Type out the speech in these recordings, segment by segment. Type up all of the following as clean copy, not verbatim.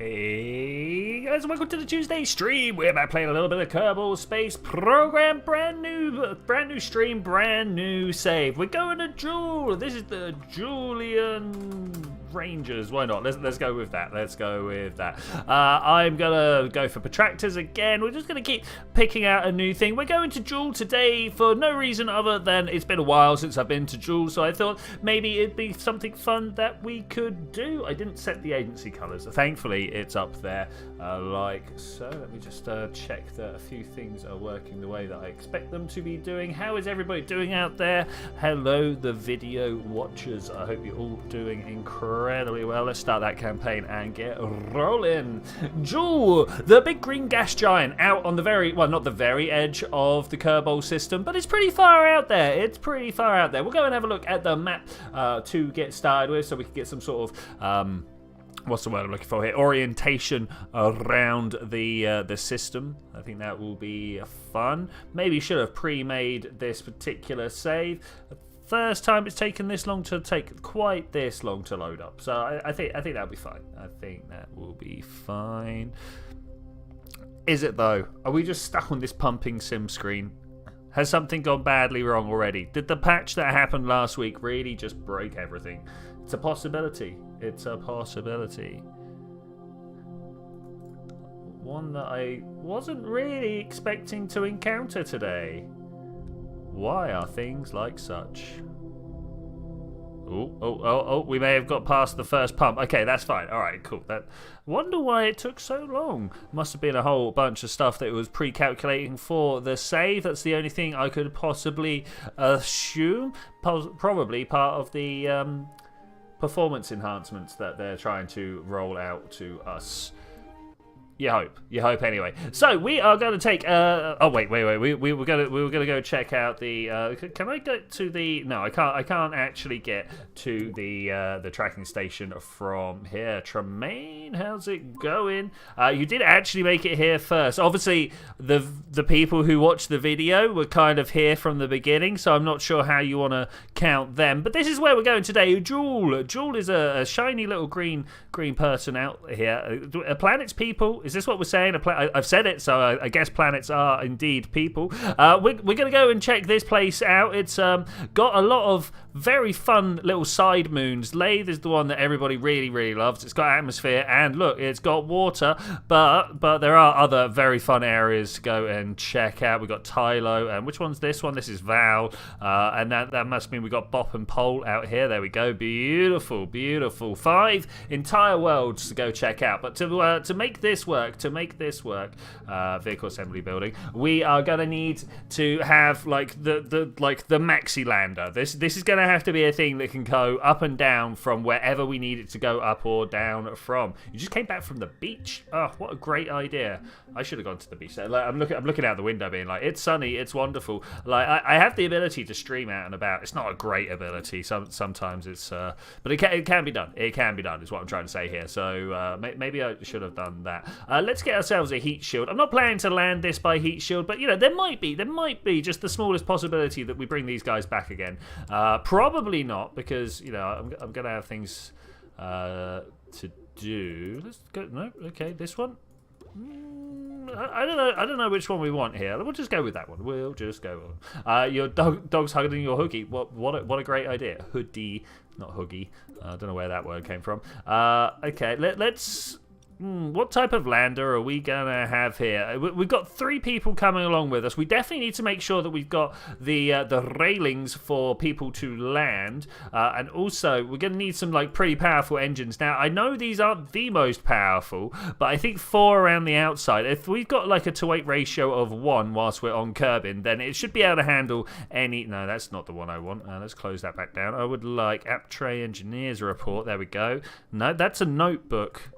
Hey guys, welcome to the Tuesday stream. We're about playing a little bit of Kerbal Space Program. Brand new stream, brand new save. We're going to Jool. This is the Julian Rangers. Why not? Let's go with that. Let's go with that. I'm gonna go for protractors again. We're just gonna keep picking out a new thing. We're going to Jool today for no reason other than it's been a while since I've been to Jool, so I thought maybe it'd be something fun that we could do. I didn't set the agency colours. Thankfully, it's up there like so. Let me just check that a few things are working the way that I expect them to be doing. How is everybody doing out there? Hello, the video watchers. I hope you're all doing incredibly well. Let's start that campaign and get rolling. Jool, the big green gas giant, out on the very, well, not the very edge of the Kerbol system, but it's pretty far out there. It's pretty far out there. We'll go and have a look at the map to get started with, so we can get some sort of what's the word I'm looking for here? Orientation around the system. I think that will be fun. Maybe should have pre-made this particular save. First time it's taken this long to take quite this long to load up. So I think that'll be fine. I think that will be fine. Is it though? Are we just stuck on this pumping sim screen? Has something gone badly wrong already? Did the patch that happened last week really just break everything? It's a possibility. It's a possibility. One that I wasn't really expecting to encounter today. Why are things like such? Oh, we may have got past the first pump. Okay, that's fine. All right, cool. Wonder why it took so long. Must have been a whole bunch of stuff that it was pre-calculating for the save. That's the only thing I could possibly assume. Probably part of the performance enhancements that they're trying to roll out to us. You hope anyway. So we are going to take. Oh wait. We were gonna go check out the. Can I get to the? No, I can't. I can't actually get to the tracking station from here. Tremaine, how's it going? You did actually make it here first. Obviously, the people who watched the video were kind of here from the beginning, so I'm not sure how you want to count them. But this is where we're going today. Jool. Jool is a shiny little green person out here. Planet's people. Is this what we're saying? I've said it, so I guess planets are indeed people. We're going to go and check this place out. It's got a lot of very fun little side moons. Lathe is the one that everybody really, really loves. It's got atmosphere, and look, it's got water, but there are other very fun areas to go and check out. We've got Tylo, and which one's this one? This is Val, and that must mean we got Bop and Pole out here. There we go. Beautiful, beautiful. 5 entire worlds to go check out, but to make this work, vehicle assembly building, we are gonna need to have like the maxi lander. This is gonna have to be a thing that can go up and down from wherever we need it to go up or down from. You just came back from the beach. Oh, what a great idea! I should have gone to the beach. Like, I'm looking out the window, being like, it's sunny, it's wonderful. Like I have the ability to stream out and about. It's not a great ability. Sometimes it's, but it can be done. It can be done. Is what I'm trying to say here. So maybe I should have done that. Let's get ourselves a heat shield. I'm not planning to land this by heat shield, but you know, there might be just the smallest possibility that we bring these guys back again. Probably not, because you know I'm gonna have things to do. Let's go. No, okay, this one. I don't know which one we want here. We'll just go with that one. We'll just go on. Your dog's hugging your hoodie. What a great idea. Hoodie, not huggy. I don't know where that word came from. Okay, let's. What type of lander are we gonna have here? We've got 3 people coming along with us. We definitely need to make sure that we've got the railings for people to land, and also we're gonna need some like pretty powerful engines. Now I know these aren't the most powerful, but I think 4 around the outside. If we've got like a to-weight ratio of 1 whilst we're on Kerbin, then it should be able to handle any. No, that's not the one I want. Let's close that back down. I would like app tray engineers report. There we go. No, that's a notebook.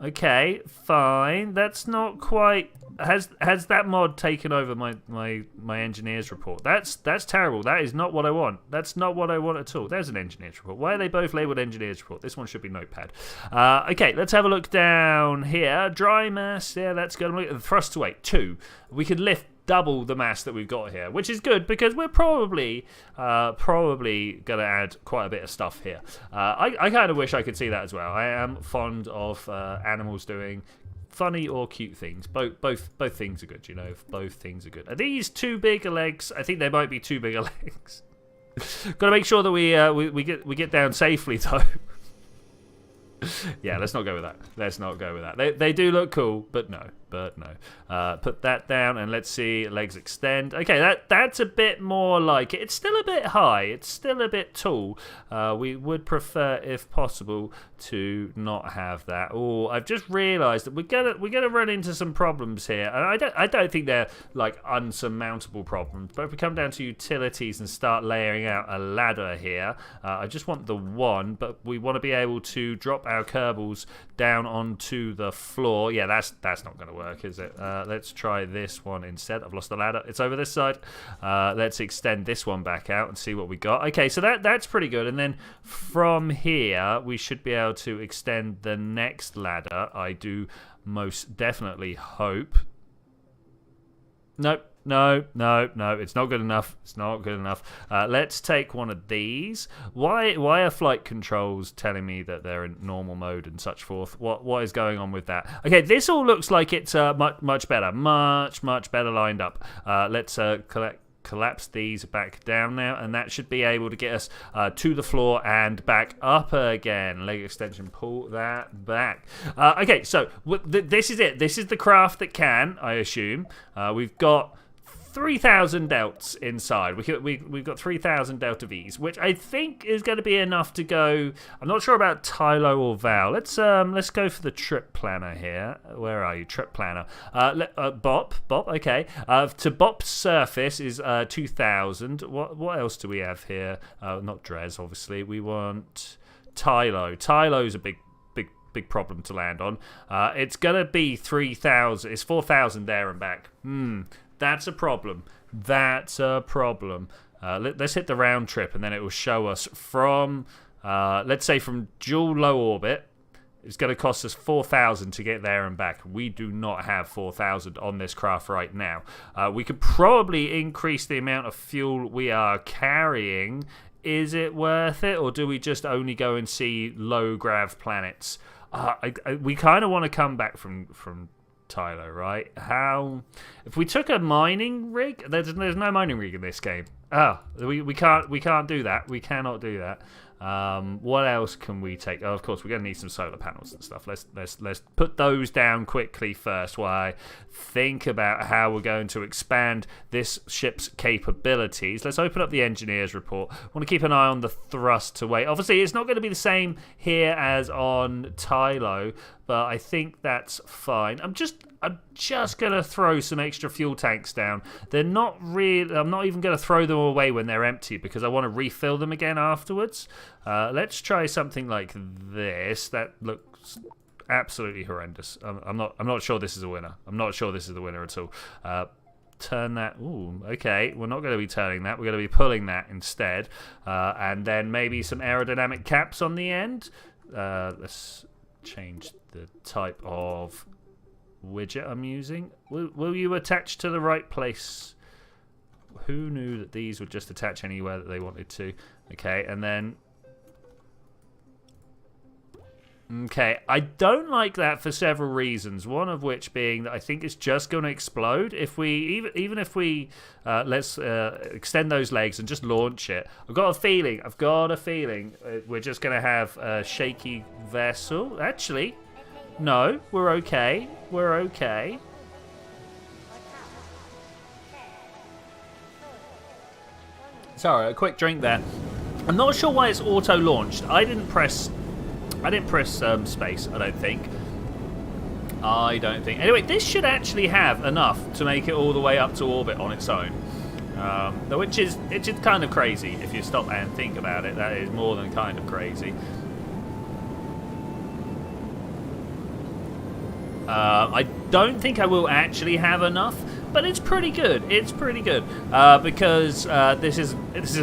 Okay, fine. That's not quite. Has that mod taken over my engineer's report? That's terrible. That is not what I want. That's not what I want at all. There's an engineer's report. Why are they both labeled engineer's report? This one should be notepad. Okay, let's have a look down here. Dry mass. Yeah, that's good. Thrust to weight 2. We could lift double the mass that we've got here, which is good because we're probably going to add quite a bit of stuff here. I kind of wish I could see that as well. I am fond of animals doing funny or cute things. Both things are good, you know. Both things are good. Are these too big legs? I think they might be too big legs. Got to make sure that we get down safely though. Yeah, let's not go with that. Let's not go with that. They do look cool, but no. Put that down and let's see legs extend. Okay, that's a bit more like it. It's still a bit high. It's still a bit tall. We would prefer, if possible, to not have that. Oh, I've just realised that we're gonna run into some problems here, and I don't think they're like unsurmountable problems. But if we come down to utilities and start layering out a ladder here, I just want the one, but we want to be able to drop our Kerbols down onto the floor. Yeah, that's not going to work, is it? Let's try this one instead. I've lost the ladder. It's over this side. Let's extend this one back out and see what we got. Okay, so that's pretty good. And then from here, we should be able to extend the next ladder. I do most definitely hope. Nope. No, it's not good enough. It's not good enough. Let's take one of these. Why are flight controls telling me that they're in normal mode and such forth? What is going on with that? Okay, this all looks like it's much better. Much better lined up. Let's collapse these back down now, and that should be able to get us to the floor and back up again. Leg extension, pull that back. Okay, so this is it. This is the craft that can, I assume. We've got 3,000 delts inside. We've got 3,000 delta Vs, which I think is going to be enough to go. I'm not sure about Tylo or Val. Let's go for the trip planner here. Where are you, trip planner? Bop. Okay. To Bop's surface is 2,000. What else do we have here? Not Drez, obviously. We want Tylo. Tylo's a big problem to land on. It's gonna be 3,000. It's 4,000 there and back. That's a problem. Let's hit the round trip, and then it will show us from, let's say from Jool low orbit. It's going to cost us 4,000 to get there and back. We do not have 4,000 on this craft right now. We could probably increase the amount of fuel we are carrying. Is it worth it, or do we just only go and see low grav planets? We kind of want to come back from Tylo, right? If we took a mining rig, there's no mining rig in this game. We can't do that. We cannot do that. What else can we take? Oh, of course, we're gonna need some solar panels and stuff. Let's put those down quickly first while I think about how we're going to expand this ship's capabilities. Let's open up the engineer's report. I want to keep an eye on the thrust to weight. Obviously, it's not going to be the same here as on Tylo, but I think that's fine. I'm just going to throw some extra fuel tanks down. They're not real. I'm not even going to throw them away when they're empty because I want to refill them again afterwards. Let's try something like this. That looks absolutely horrendous. I'm not sure this is a winner. I'm not sure this is the winner at all. Turn that. Ooh, okay. We're not going to be turning that. We're going to be pulling that instead. And then maybe some aerodynamic caps on the end. Let's change the type of widget I'm using. Will you attach to the right place? Who knew that these would just attach anywhere that they wanted to? Okay, and then okay, I don't like that for several reasons. One of which being that I think it's just going to explode if we even if we let's extend those legs and just launch it. I've got a feeling we're just going to have a shaky vessel. Actually, no, we're okay. We're okay. Sorry, a quick drink there. I'm not sure why it's auto-launched. I didn't press space, I don't think. Anyway, this should actually have enough to make it all the way up to orbit on its own. Which is kind of crazy if you stop and think about it. That is more than kind of crazy. I don't think I will actually have enough, but it's pretty good. It's pretty good because this is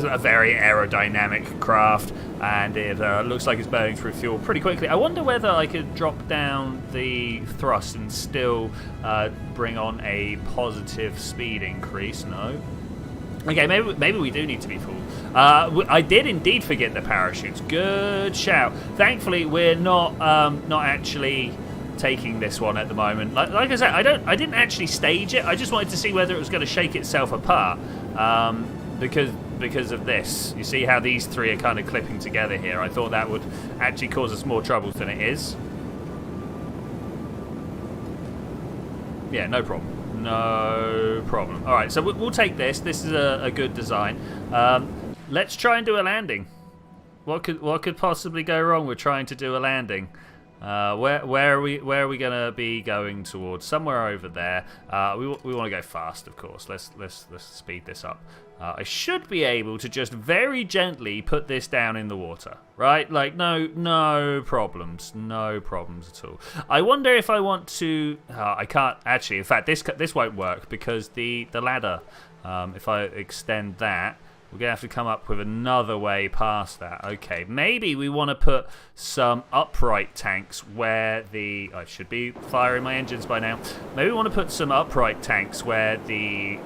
a very aerodynamic craft, and it looks like it's burning through fuel pretty quickly. I wonder whether I could drop down the thrust and still bring on a positive speed increase. No. Okay, maybe we do need to be full. I did indeed forget the parachutes. Good shout. Thankfully, we're not actually taking this one at the moment. Like I said, I didn't actually stage it. I just wanted to see whether it was going to shake itself apart because of this. You see how these three are kind of clipping together here. I thought that would actually cause us more troubles than it is. Yeah, no problem. No problem. All right, so we'll take this. This is a good design. Let's try and do a landing. What could possibly go wrong with trying to do a landing? Where are we gonna be going towards? Somewhere over there. We want to go fast, of course. Let's speed this up. I should be able to just very gently put this down in the water, right? Like no problems at all. I wonder if I want to. I can't actually. In fact, this won't work because the ladder. If I extend that, we're going to have to come up with another way past that. Okay, maybe we want to put some upright tanks where the... I should be firing my engines by now. Maybe we want to put some upright tanks where the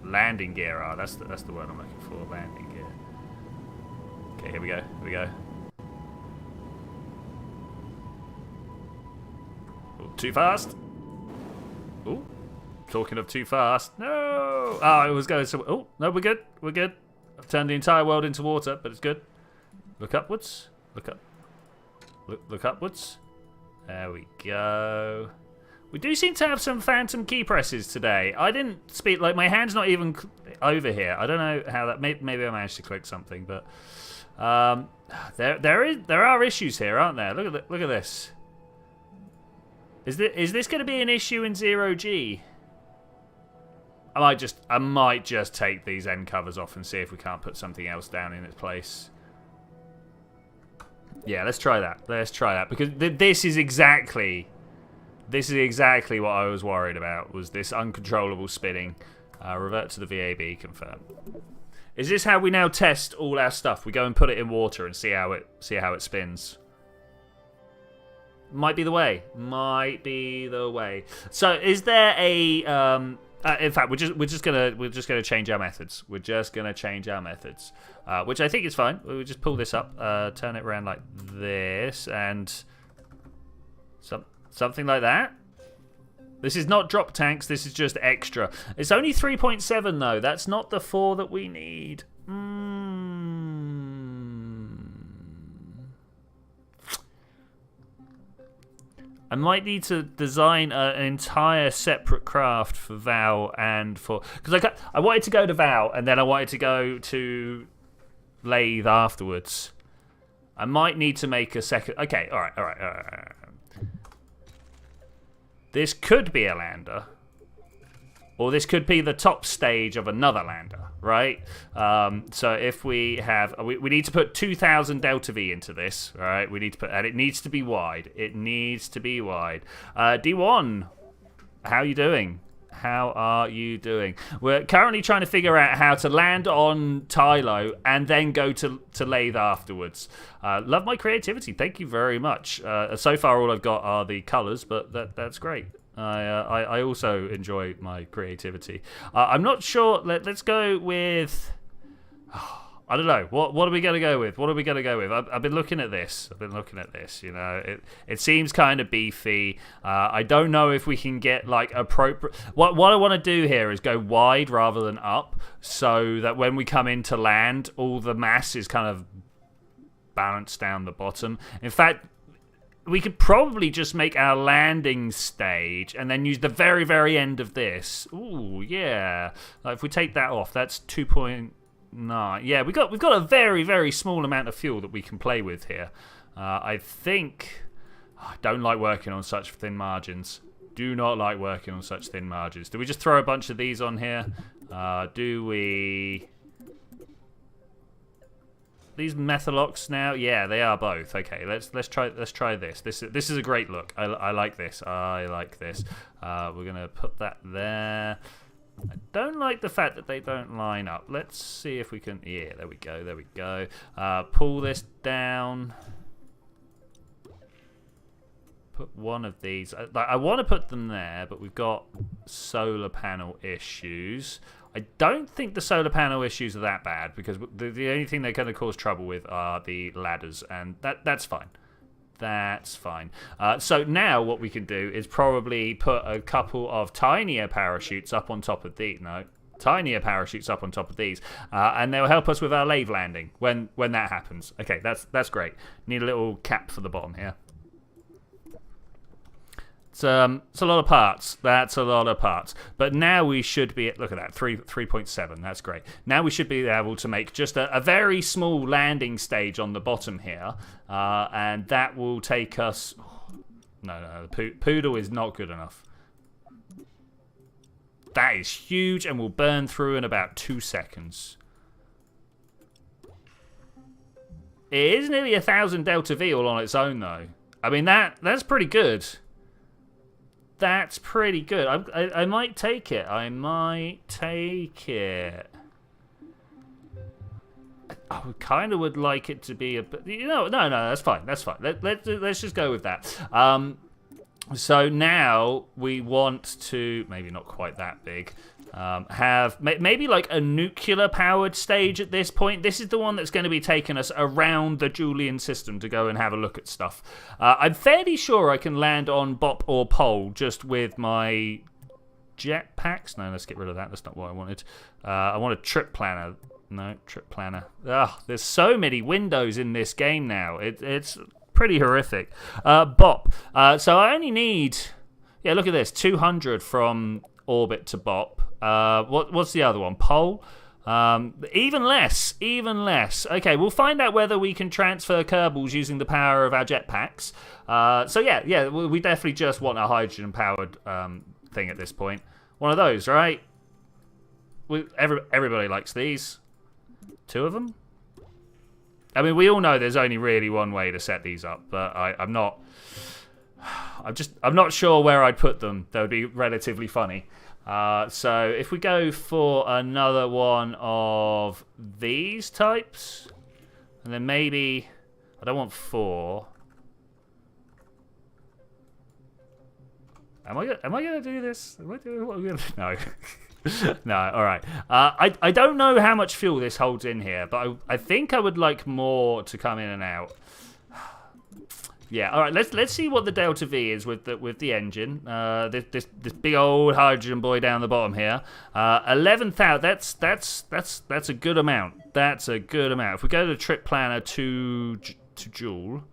landing gear are. That's the word I'm looking for, landing gear. Okay, here we go. Ooh, too fast. Ooh. Talking of too fast. No! Oh, it was going so... Oh, no, we're good. I've turned the entire world into water, but it's good. Look upwards. Look up. Look upwards. There we go. We do seem to have some phantom key presses today. I didn't speak... Like, my hand's not even over here. I don't know how that... Maybe I managed to click something, but... There are issues here, aren't there? Look at this. Is this going to be an issue in 0G? I might just take these end covers off and see if we can't put something else down in its place. Yeah, let's try that. Because this is exactly what I was worried about, was this uncontrollable spinning. Revert to the VAB, confirm. Is this how we now test all our stuff? We go and put it in water and see how it spins. Might be the way. So, is there a in fact, we're just gonna change our methods. Which I think is fine. We'll just pull this up, turn it around like this, and something like that. This is not drop tanks. This is just extra. It's only 3.7 though. That's not the 4 that we need. I might need to design an entire separate craft for Val and for... Because I wanted to go to Val and then I wanted to go to Lathe afterwards. I might need to make a second... Okay, all right. This could be a lander. Or this could be the top stage of another lander, right? So if we have... We need to put 2,000 Delta V into this, all right? We need to put... And it needs to be wide. D1, how are you doing? We're currently trying to figure out how to land on Tylo and then go to Lathe afterwards. Love my creativity. Thank you very much. So far, all I've got are the colours, but that's great. I also enjoy my creativity. I'm not sure. Let's go with... I don't know. What are we going to go with? I've been looking at this. You know, it seems kind of beefy. I don't know if we can get like appropriate... What I want to do here is go wide rather than up, so that when we come in to land, all the mass is kind of balanced down the bottom. In fact, we could probably just make our landing stage and then use the very, very end of this. Ooh, yeah. Like if we take that off, that's 2.9. Yeah, we've got a very, very small amount of fuel that we can play with here. I think... I don't like working on such thin margins. Do not like working on such thin margins. Do we just throw a bunch of these on here? Do we... these Methalox now? Yeah, they are both. Okay, let's try this. This is a great look. I like this. I like this. We're gonna put that there. I don't like the fact that they don't line up. Let's see if we can. Yeah, there we go. There we go. Pull this down. Put one of these. I want to put them there, but we've got solar panel issues. I don't think the solar panel issues are that bad because the only thing they're going to cause trouble with are the ladders, and that's fine. That's fine. So now what we can do is probably put a couple of tinier parachutes up on top of these. No, tinier parachutes up on top of these, and they'll help us with our lathe landing when that happens. Okay, that's great. Need a little cap for the bottom here. It's a lot of parts. That's a lot of parts. But now we should be, look at that, 3.7. That's great. Now we should be able to make just a very small landing stage on the bottom here. And that will take us... No, the poodle is not good enough. That is huge and will burn through in about 2 seconds. It is nearly 1,000 Delta V all on its own, though. I mean, that's pretty good. That's pretty good. I might take it. I might take it. I kind of would like it to be a bit... No, that's fine. That's fine. Let's just go with that. So now we want to... Maybe not quite that big. Have maybe like a nuclear powered stage at this point. This is the one that's going to be taking us around the Julian system to go and have a look at stuff. I'm fairly sure I can land on Bop or Pole just with my jetpacks. No, let's get rid of that. That's not what I wanted. I want a trip planner. No, trip planner. There's so many windows in this game now. It's pretty horrific. Bop. So I only need... Yeah, look at this. 200 from orbit to Bop. What's the other one? Pole? Even less. Okay, we'll find out whether we can transfer Kerbols using the power of our jetpacks. So yeah, we definitely just want a hydrogen-powered thing at this point. One of those, right? Everybody likes these. 2 of them? I mean, we all know there's only really one way to set these up, but I'm not sure where I'd put them. That would be relatively funny. So if we go for another one of these types, and then maybe I don't want 4. Am I gonna do this? Am I doing what I'm gonna do? No. No, all right. I don't know how much fuel this holds in here, but I think I would like more to come in and out. Yeah, all right. Let's see what the Delta V is with the engine. This big old hydrogen boy down the bottom here. 11,000. That's a good amount. That's a good amount. If we go to trip planner to Jool,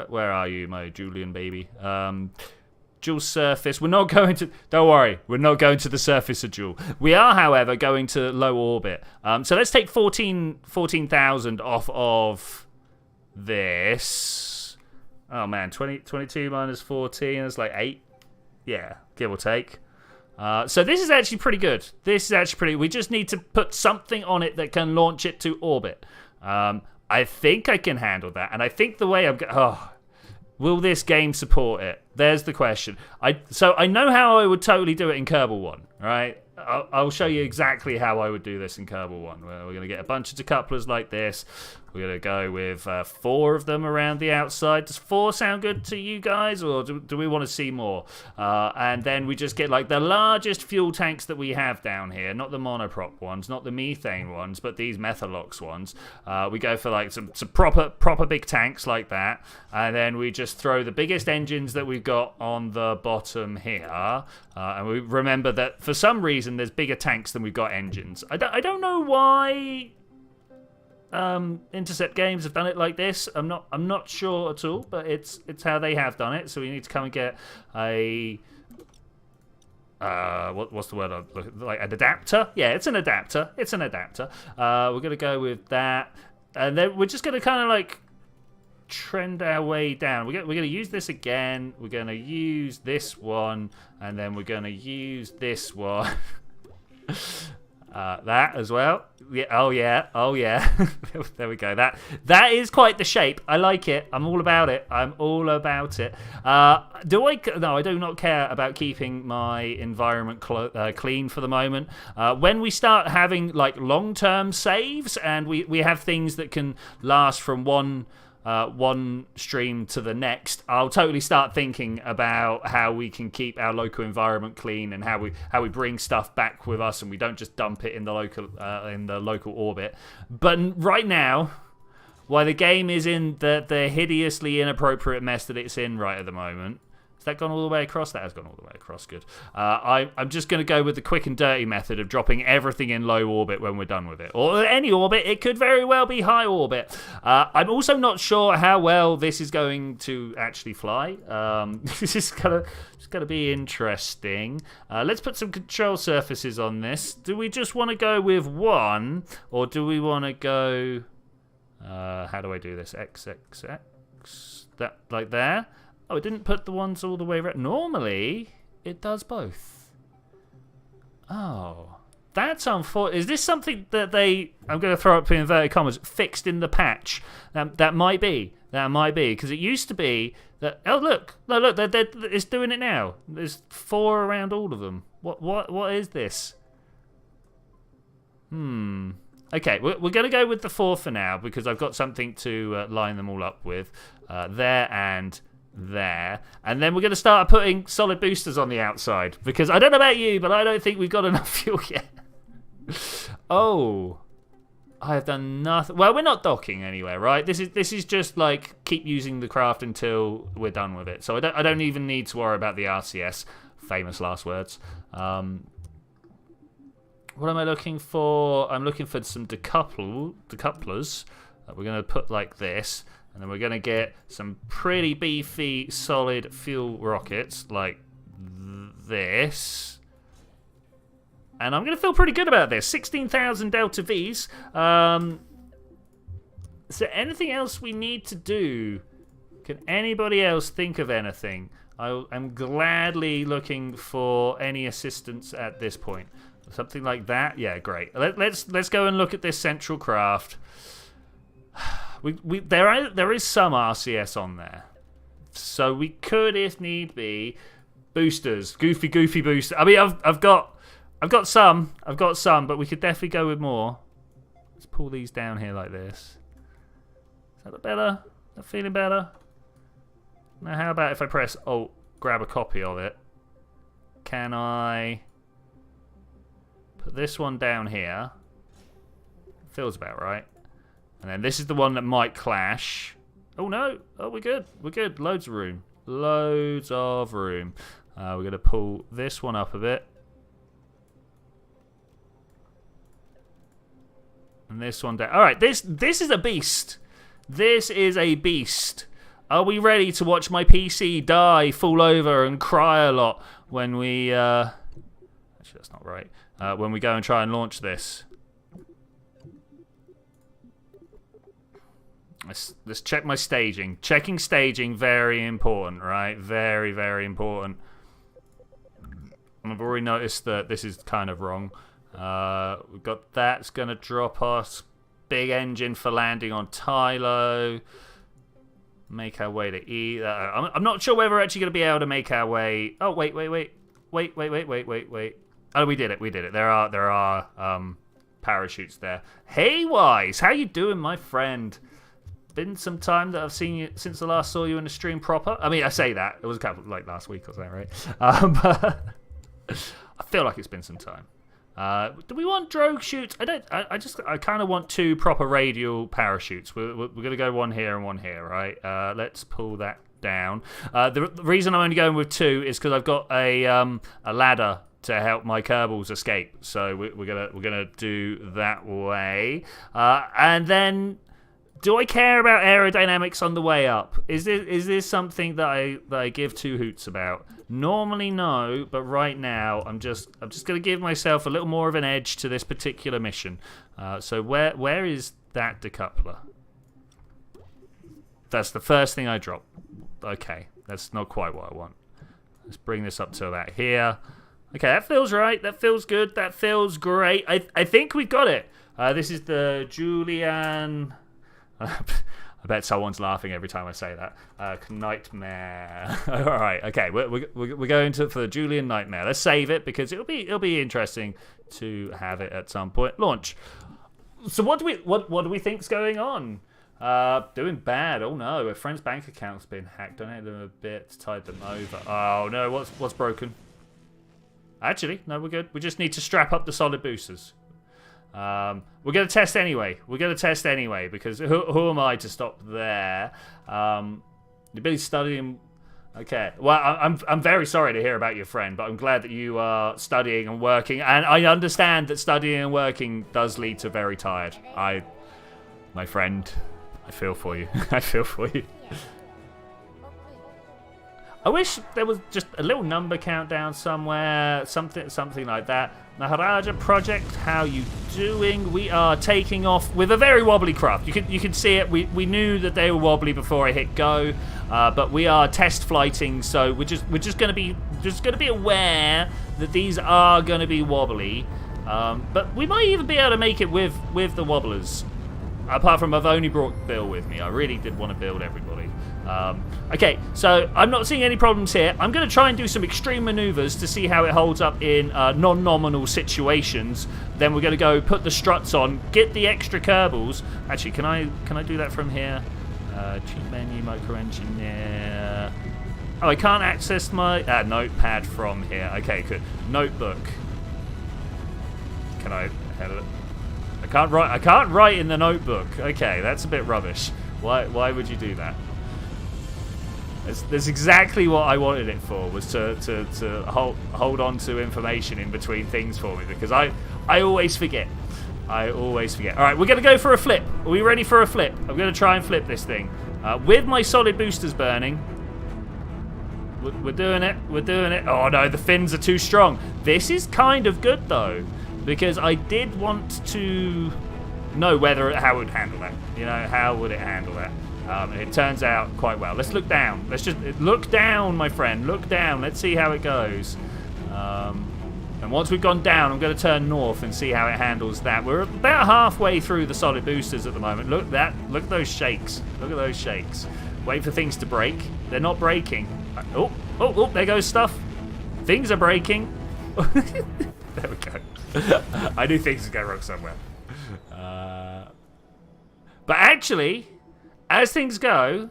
where are you, my Julian baby? Jool surface. We're not going to... Don't worry. We're not going to the surface of Jool. We are, however, going to low orbit. So let's take 14,000 off of this. Oh, man. 22 minus 14 is like 8. Yeah, give or take. So this is actually pretty good. We just need to put something on it that can launch it to orbit. I think I can handle that. And I think the way I'm... will this game support it? There's the question. So I know how I would totally do it in Kerbal 1, right? I'll show you exactly how I would do this in Kerbal 1. We're going to get a bunch of decouplers like this. We're going to go with 4 of them around the outside. Does 4 sound good to you guys, or do we want to see more? And then we just get like the largest fuel tanks that we have down here. Not the monoprop ones, not the methane ones, but these Methalox ones. We go for like some proper big tanks like that. And then we just throw the biggest engines that we've got on the bottom here. And we remember that for some reason there's bigger tanks than we've got engines. I don't know why Intercept Games have done it like this. I'm not sure at all, but it's how they have done it. So we need to come and get a what's the word? Like an adapter? Yeah, it's an adapter. We're gonna go with that, and then we're just gonna kind of like trend our way down. We're gonna use this again. We're gonna use this one, and then we're gonna use this one. That as well. Yeah. Oh yeah. Oh yeah. There we go. That is quite the shape. I like it. I'm all about it. I'm all about it. Do I? No, I do not care about keeping my environment clean for the moment. When we start having like long-term saves and we have things that can last from one stream to the next, I'll totally start thinking about how we can keep our local environment clean and how we bring stuff back with us and we don't just dump it in the local orbit. But right now, while the game is in the hideously inappropriate mess that it's in right at the moment. Has that gone all the way across? That has gone all the way across. Good. I'm just going to go with the quick and dirty method of dropping everything in low orbit when we're done with it. Or any orbit. It could very well be high orbit. I'm also not sure how well this is going to actually fly. This is going to be interesting. Let's put some control surfaces on this. Do we just want to go with one? Or do we want to go... how do I do this? XXX. That, like there. Oh, it didn't put the ones all the way around. Normally, it does both. Oh. That's unfortunate. Is this something that they, I'm going to throw up in inverted commas, fixed in the patch? That might be. That might be. Because it used to be that, oh, look. No, look, it's doing it now. There's 4 around all of them. What is this? Okay, we're going to go with the 4 for now because I've got something to line them all up with. There and there. And then we're going to start putting solid boosters on the outside because I don't know about you, but I don't think we've got enough fuel yet. Oh, I have done nothing. Well, we're not docking anywhere, right? This is just like keep using the craft until we're done with it. So I don't even need to worry about the RCS. Famous last words. What am I looking for? I'm looking for some decouplers that we're going to put like this. And then we're going to get some pretty beefy, solid fuel rockets like this. And I'm going to feel pretty good about this. 16,000 Delta Vs. Is there anything else we need to do? Can anybody else think of anything? I'm gladly looking for any assistance at this point. Something like that? Yeah, great. Let's go and look at this central craft. There is some RCS on there, so we could, if need be, boosters, goofy boosters. I mean, I've got some, but we could definitely go with more. Let's pull these down here like this. Is that look better? Is that feeling better? Now, how about if I press Alt, grab a copy of it? Can I put this one down here? Feels about right. And then this is the one that might clash. Oh, no. Oh, we're good. We're good. Loads of room. Loads of room. We're going to pull this one up a bit. And this one down. All right. This is a beast. This is a beast. Are we ready to watch my PC die, fall over, and cry a lot when we... Actually, that's not right. When we go and try and launch this. Let's check my staging. Checking staging, very important, right? Very, very important. And I've already noticed that this is kind of wrong. We've got that's going to drop us. Big engine for landing on Tylo. Make our way to E. I'm not sure whether we're actually going to be able to make our way... Oh, wait. Oh, we did it. There are parachutes there. Hey, Wise, how you doing, my friend? Been some time that I've seen you since I last saw you in the stream proper. I mean, I say that it was a couple like last week or something, right? But I feel like it's been some time. Do we want drogue shoots? I kind of want 2 proper radial parachutes. We're gonna go one here and one here, right? Let's pull that down. The reason I'm only going with 2 is because I've got a ladder to help my Kerbols escape. So we're gonna do that way, and then. Do I care about aerodynamics on the way up? Is this something that I give 2 hoots about? Normally no, but right now I'm just going to give myself a little more of an edge to this particular mission. So where is that decoupler? That's the first thing I drop. Okay, that's not quite what I want. Let's bring this up to about here. Okay, that feels right. That feels good. That feels great. I think we've got it. This is the Julian... I bet someone's laughing every time I say that. Nightmare. All right. Okay. We're going for the Julian Nightmare. Let's save it because it'll be interesting to have it at some point. Launch. So what do we think's going on? Doing bad. Oh no, a friend's bank account's been hacked. Donated them a bit, tied them over. Oh no, what's broken? Actually, no, we're good. We just need to strap up the solid boosters. We're going to test anyway. Because who am I to stop there? The ability studying. Okay. Well, I'm very sorry to hear about your friend, but I'm glad that you are studying and working. And I understand that studying and working does lead to very tired. My friend, I feel for you. I feel for you. I wish there was just a little number countdown somewhere, something like that. Maharaja Project, how you doing? We are taking off with a very wobbly craft. You can see it. We knew that they were wobbly before I hit go, but we are test flighting, so we're just going to be aware that these are going to be wobbly. But we might even be able to make it with the wobblers. Apart from I've only brought Bill with me. I really did want to build everybody. Okay, so I'm not seeing any problems here. I'm going to try and do some extreme maneuvers to see how it holds up in non-nominal situations. Then we're going to go put the struts on, get the extra Kerbols. Actually, can I do that from here? Cheat menu, micro-engineer. Oh, I can't access my notepad from here. Okay, good. Notebook. Can I edit it? I can't write in the notebook. Okay, that's a bit rubbish. Why would you do that? That's exactly what I wanted it for, was to hold on to information in between things for me, because I always forget. All right, we're going to go for a flip. Are we ready for a flip? I'm going to try and flip this thing. With my solid boosters burning. We're doing it. Oh no, the fins are too strong. This is kind of good though, because I did want to know how it would handle that. How would it handle that? It turns out quite well. Let's look down. Let's just look down, my friend. Look down. Let's see how it goes. And once we've gone down, I'm going to turn north and see how it handles that. We're about halfway through the solid boosters at the moment. Look at those shakes. Wait for things to break. They're not breaking. Oh, there goes stuff. Things are breaking. There we go. I knew things would go wrong somewhere. But actually, as things go,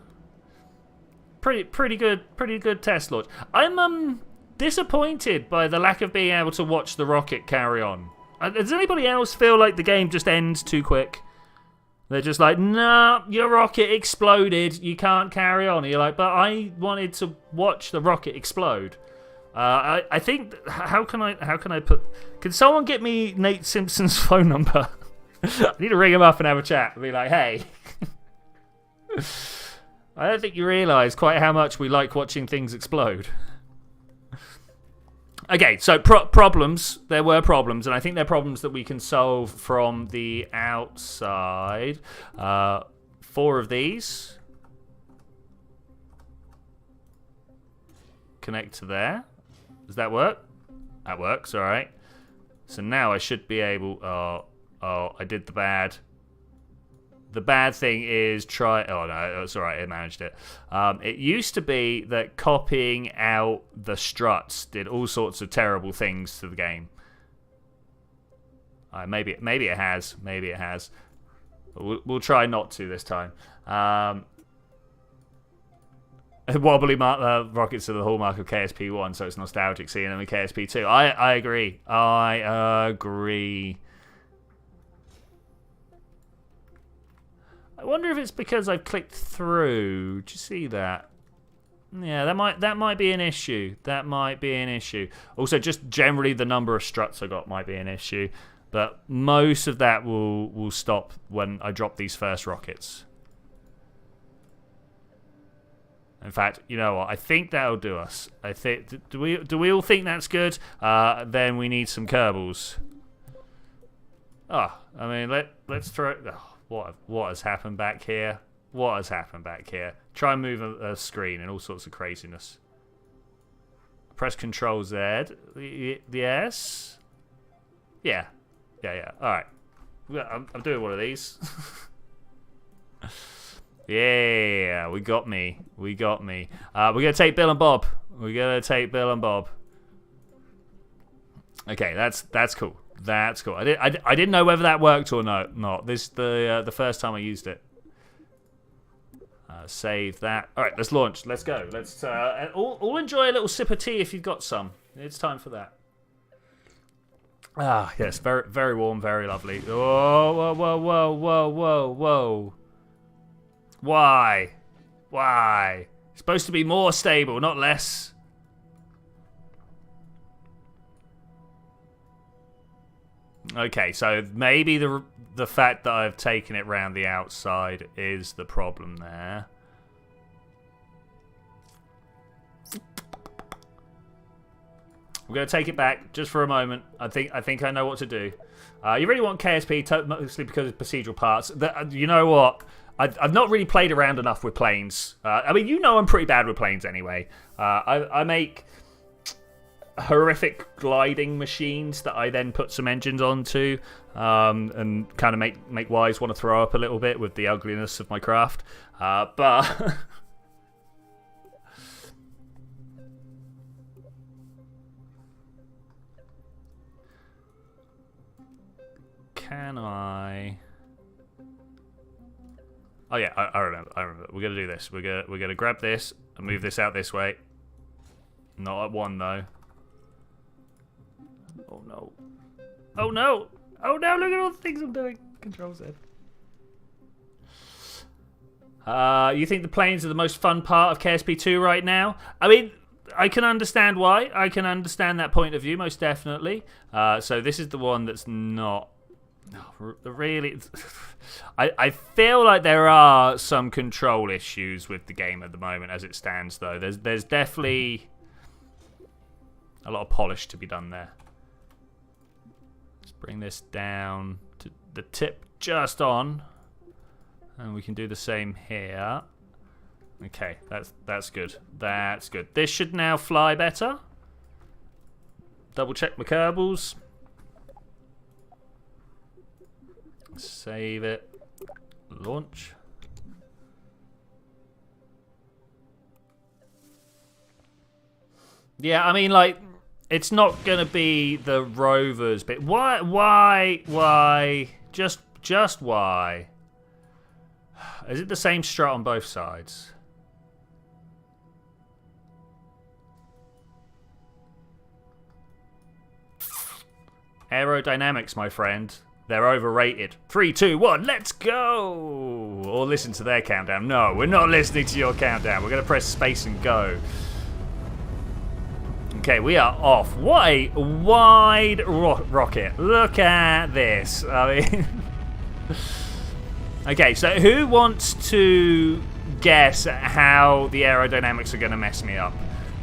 pretty good test launch. I'm disappointed by the lack of being able to watch the rocket carry on. Does anybody else feel like the game just ends too quick? They're just like, nah, your rocket exploded. You can't carry on. And you're like, but I wanted to watch the rocket explode. I think, how can I put... Can someone get me Nate Simpson's phone number? I need to ring him up and have a chat and be like, hey. I don't think you realise quite how much we like watching things explode. Okay, so problems. There were problems, and I think they're problems that we can solve from the outside. 4 of these. Connect to there. Does that work? That works, alright. So now I should be able... Oh, I did the bad. The bad thing is Oh, no, it's alright, I managed it. It used to be that copying out the struts did all sorts of terrible things to the game. Maybe it has. Maybe it has. We'll try not to this time. Wobbly rockets are the hallmark of KSP1, so it's nostalgic seeing them in KSP2. I agree. I agree. I wonder if it's because I've clicked through. Do you see that? Yeah, that might be an issue. That might be an issue. Also, just generally the number of struts I got might be an issue. But most of that will stop when I drop these first rockets. In fact, you know what? I think that'll do us. I think. Do we all think that's good? Then we need some Kerbols. Oh, I mean, let's throw. Oh, what has happened back here? What has happened back here? Try and move a screen and all sorts of craziness. Press Control Z. Yes. Yeah. Yeah. All right. I'm doing one of these. Yeah, we got me. We're gonna take Bill and Bob. Okay, that's cool. I didn't know whether that worked or not. This the first time I used it. Save that. All right, let's launch. Let's go. Let's all enjoy a little sip of tea if you've got some. It's time for that. Ah, yes, very very warm, very lovely. Oh, whoa. Why? It's supposed to be more stable, not less. Okay, so maybe the fact that I've taken it round the outside is the problem there. We're going to take it back just for a moment. I think I know what to do. You really want KSP, mostly because of procedural parts. You know what? I've not really played around enough with planes. I mean, you know I'm pretty bad with planes anyway. I make horrific gliding machines that I then put some engines onto and kind of make Wise want to throw up a little bit with the ugliness of my craft. But... Can I... Oh yeah, I remember. We're gonna do this. We're gonna grab this and move this out this way. Not at one though. Oh no! Oh no! Oh no! Look at all the things I'm doing. Control Z. You think the planes are the most fun part of KSP 2 right now? I mean, I can understand why. I can understand that point of view, most definitely. So this is the one that's not. No, really, I feel like there are some control issues with the game at the moment as it stands, though. There's definitely a lot of polish to be done there. Let's bring this down to the tip just on, and we can do the same here. Okay, that's good. That's good. This should now fly better. Double check my Kerbols. Save it. Launch. Yeah, I mean, like, it's not gonna be the rovers bit. Why? Just why? Is it the same strut on both sides? Aerodynamics, my friend. They're overrated. 3, 2, 1, let's go! Or listen to their countdown. No, we're not listening to your countdown. We're going to press space and go. Okay, we are off. What a wide rocket. Look at this. I mean... Okay, so who wants to guess how the aerodynamics are going to mess me up?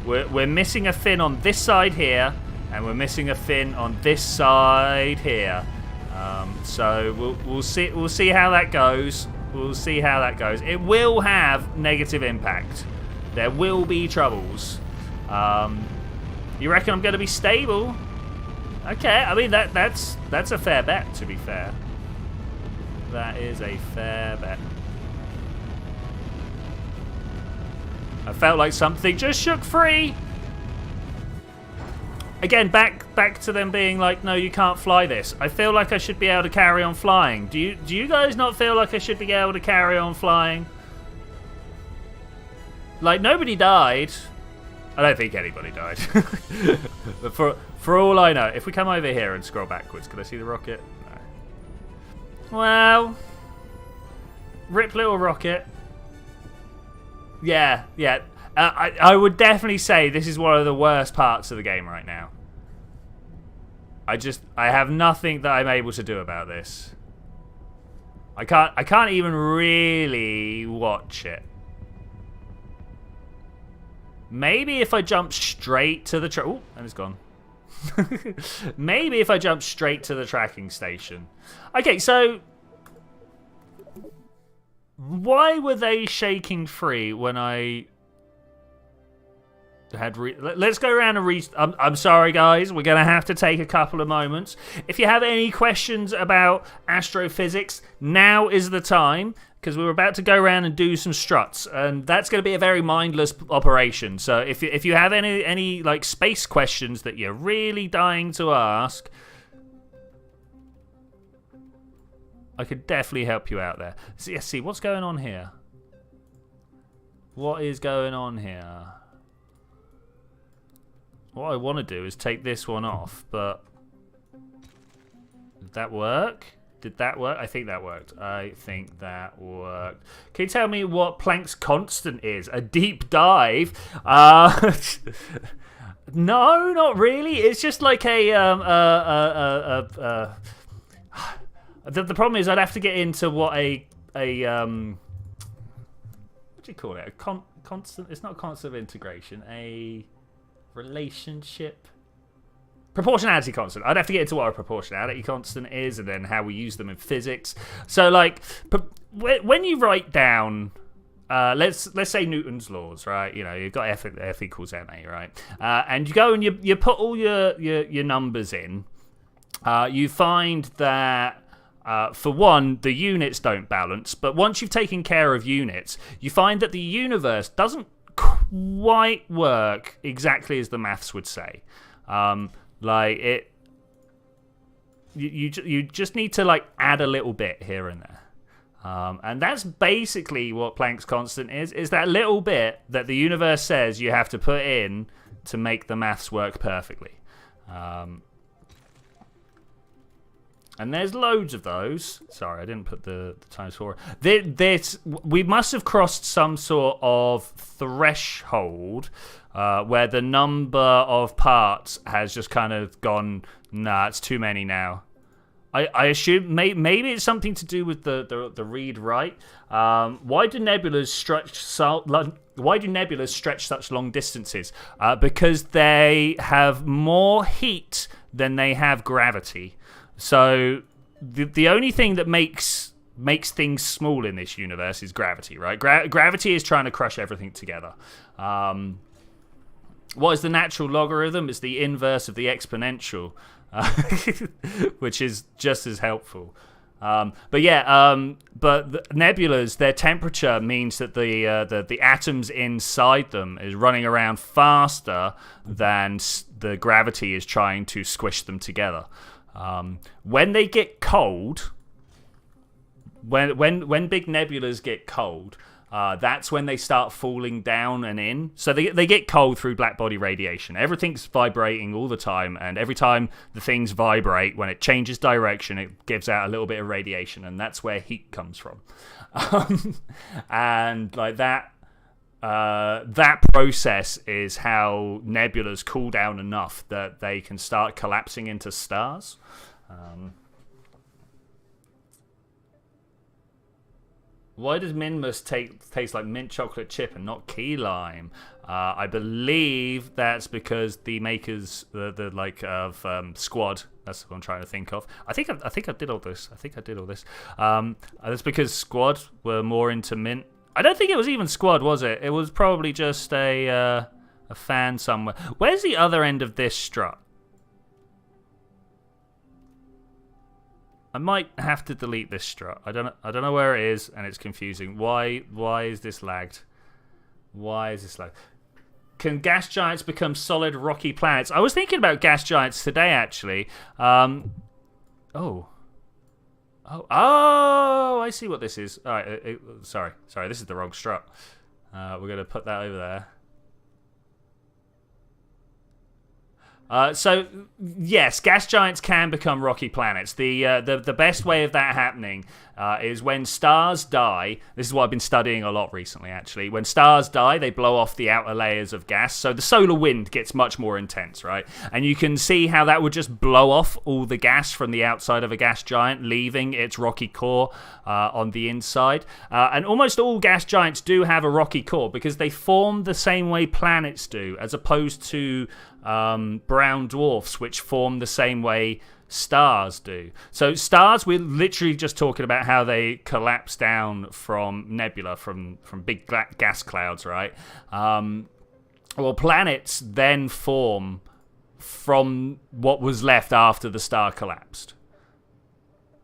We're missing a fin on this side here, and we're missing a fin on this side here. So we'll see how that goes. We'll see how that goes. It will have negative impact. There will be troubles. You reckon I'm going to be stable? Okay, I mean that's a fair bet, to be fair. That is a fair bet. I felt like something just shook free. Again, back to them being like, no, you can't fly this. I feel like I should be able to carry on flying. Do you guys not feel like I should be able to carry on flying? Like, nobody died. I don't think anybody died. But for all I know, if we come over here and scroll backwards, can I see the rocket? No. Well, rip little rocket. Yeah. I would definitely say this is one of the worst parts of the game right now. I have nothing that I'm able to do about this. I can't even really watch it. Maybe if I jump straight to the oh, and it's gone. Maybe if I jump straight to the tracking station. Okay, so why were they shaking free when I Let's go around and I'm sorry, guys. We're going to have to take a couple of moments. If you have any questions about astrophysics, now is the time, because we're about to go around and do some struts, and that's going to be a very mindless operation. So if you have any like space questions that you're really dying to ask, I could definitely help you out there. See what's going on here. What is going on here? What I want to do is take this one off, but did that work? Did that work? I think that worked. I think that worked. Can you tell me what Planck's constant is? A deep dive? No, not really. It's just like the problem is I'd have to get into what a what do you call it? A constant? It's not constant of integration. A relationship? Proportionality constant. I'd have to get into what a proportionality constant is and then how we use them in physics. So, like, when you write down, let's say Newton's laws, right? You know, you've got F equals ma, right? And you go and you put all your numbers in. You find that for one, the units don't balance, but once you've taken care of units, you find that the universe doesn't quite work exactly as the maths would say. Like it, you just need to like add a little bit here and there, and that's basically what Planck's constant is that little bit that the universe says you have to put in to make the maths work perfectly. And there's loads of those. Sorry, I didn't put the times 4. We must have crossed some sort of threshold where the number of parts has just kind of gone, nah, it's too many now. I assume maybe it's something to do with the read write. Why do nebulas stretch such long distances? Because they have more heat than they have gravity. So the only thing that makes things small in this universe is gravity, right? Gravity is trying to crush everything together. What is the natural logarithm? It's the inverse of the exponential, which is just as helpful. But the nebulas, their temperature means that the atoms inside them is running around faster than the gravity is trying to squish them together. When they get cold, when big nebulas get cold, that's when they start falling down and in. So they get cold through black body radiation. Everything's vibrating all the time, and every time the things vibrate, when it changes direction, it gives out a little bit of radiation, and that's where heat comes from. And like that process is how nebulas cool down enough that they can start collapsing into stars. Why does Minmus taste like mint chocolate chip and not key lime? I believe that's because the makers, of Squad. That's what I'm trying to think of. I think I did all this. That's because Squad were more into mint. I don't think it was even Squad, was it? It was probably just a fan somewhere. Where's the other end of this strut? I might have to delete this strut. I don't know where it is, and it's confusing. Why is this lagged? Can gas giants become solid rocky planets? I was thinking about gas giants today, actually. Oh, I see what this is. All right, sorry, this is the wrong strut. We're going to put that over there. So yes, gas giants can become rocky planets. The best way of that happening is when stars die. This is what I've been studying a lot recently, actually. When stars die, they blow off the outer layers of gas, so the solar wind gets much more intense, right? And you can see how that would just blow off all the gas from the outside of a gas giant, leaving its rocky core on the inside. And almost all gas giants do have a rocky core because they form the same way planets do, as opposed to brown dwarfs, which form the same way stars do. So stars, we're literally just talking about how they collapse down from nebula, from big gas clouds, right? Well, planets then form from what was left after the star collapsed.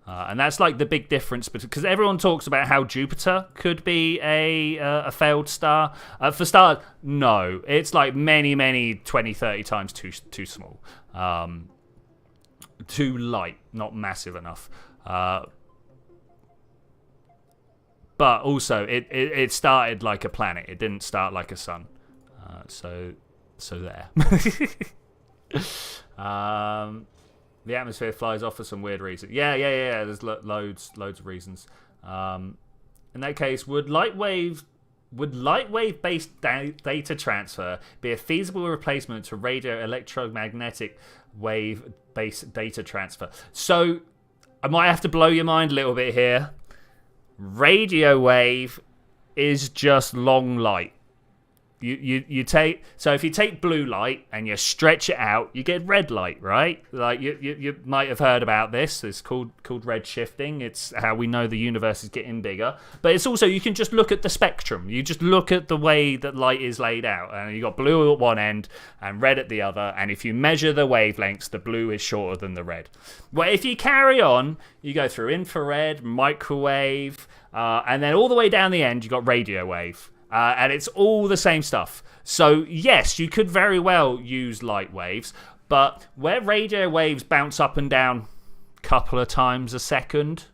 And that's like the big difference, because everyone talks about how Jupiter could be a failed star. For stars, no. It's like many 20, 30 times too small. Too light, not massive enough. But also, it started like a planet. It didn't start like a sun. So there. The atmosphere flies off for some weird reason. Yeah. There's loads of reasons. In that case, would light wave based data transfer be a feasible replacement to radio electromagnetic wave based data transfer? So I might have to blow your mind a little bit here. Radio wave is just long light. You take, so if you take blue light and you stretch it out, you get red light, right? Like you might have heard about this. It's called red shifting. It's how we know the universe is getting bigger. But it's also, you can just look at the spectrum. You just look at the way that light is laid out, and you got blue at one end and red at the other. And if you measure the wavelengths, the blue is shorter than the red. Well, if you carry on, you go through infrared, microwave, and then all the way down the end, you got radio wave. And it's all the same stuff. So, yes, you could very well use light waves, but where radio waves bounce up and down a couple of times a second,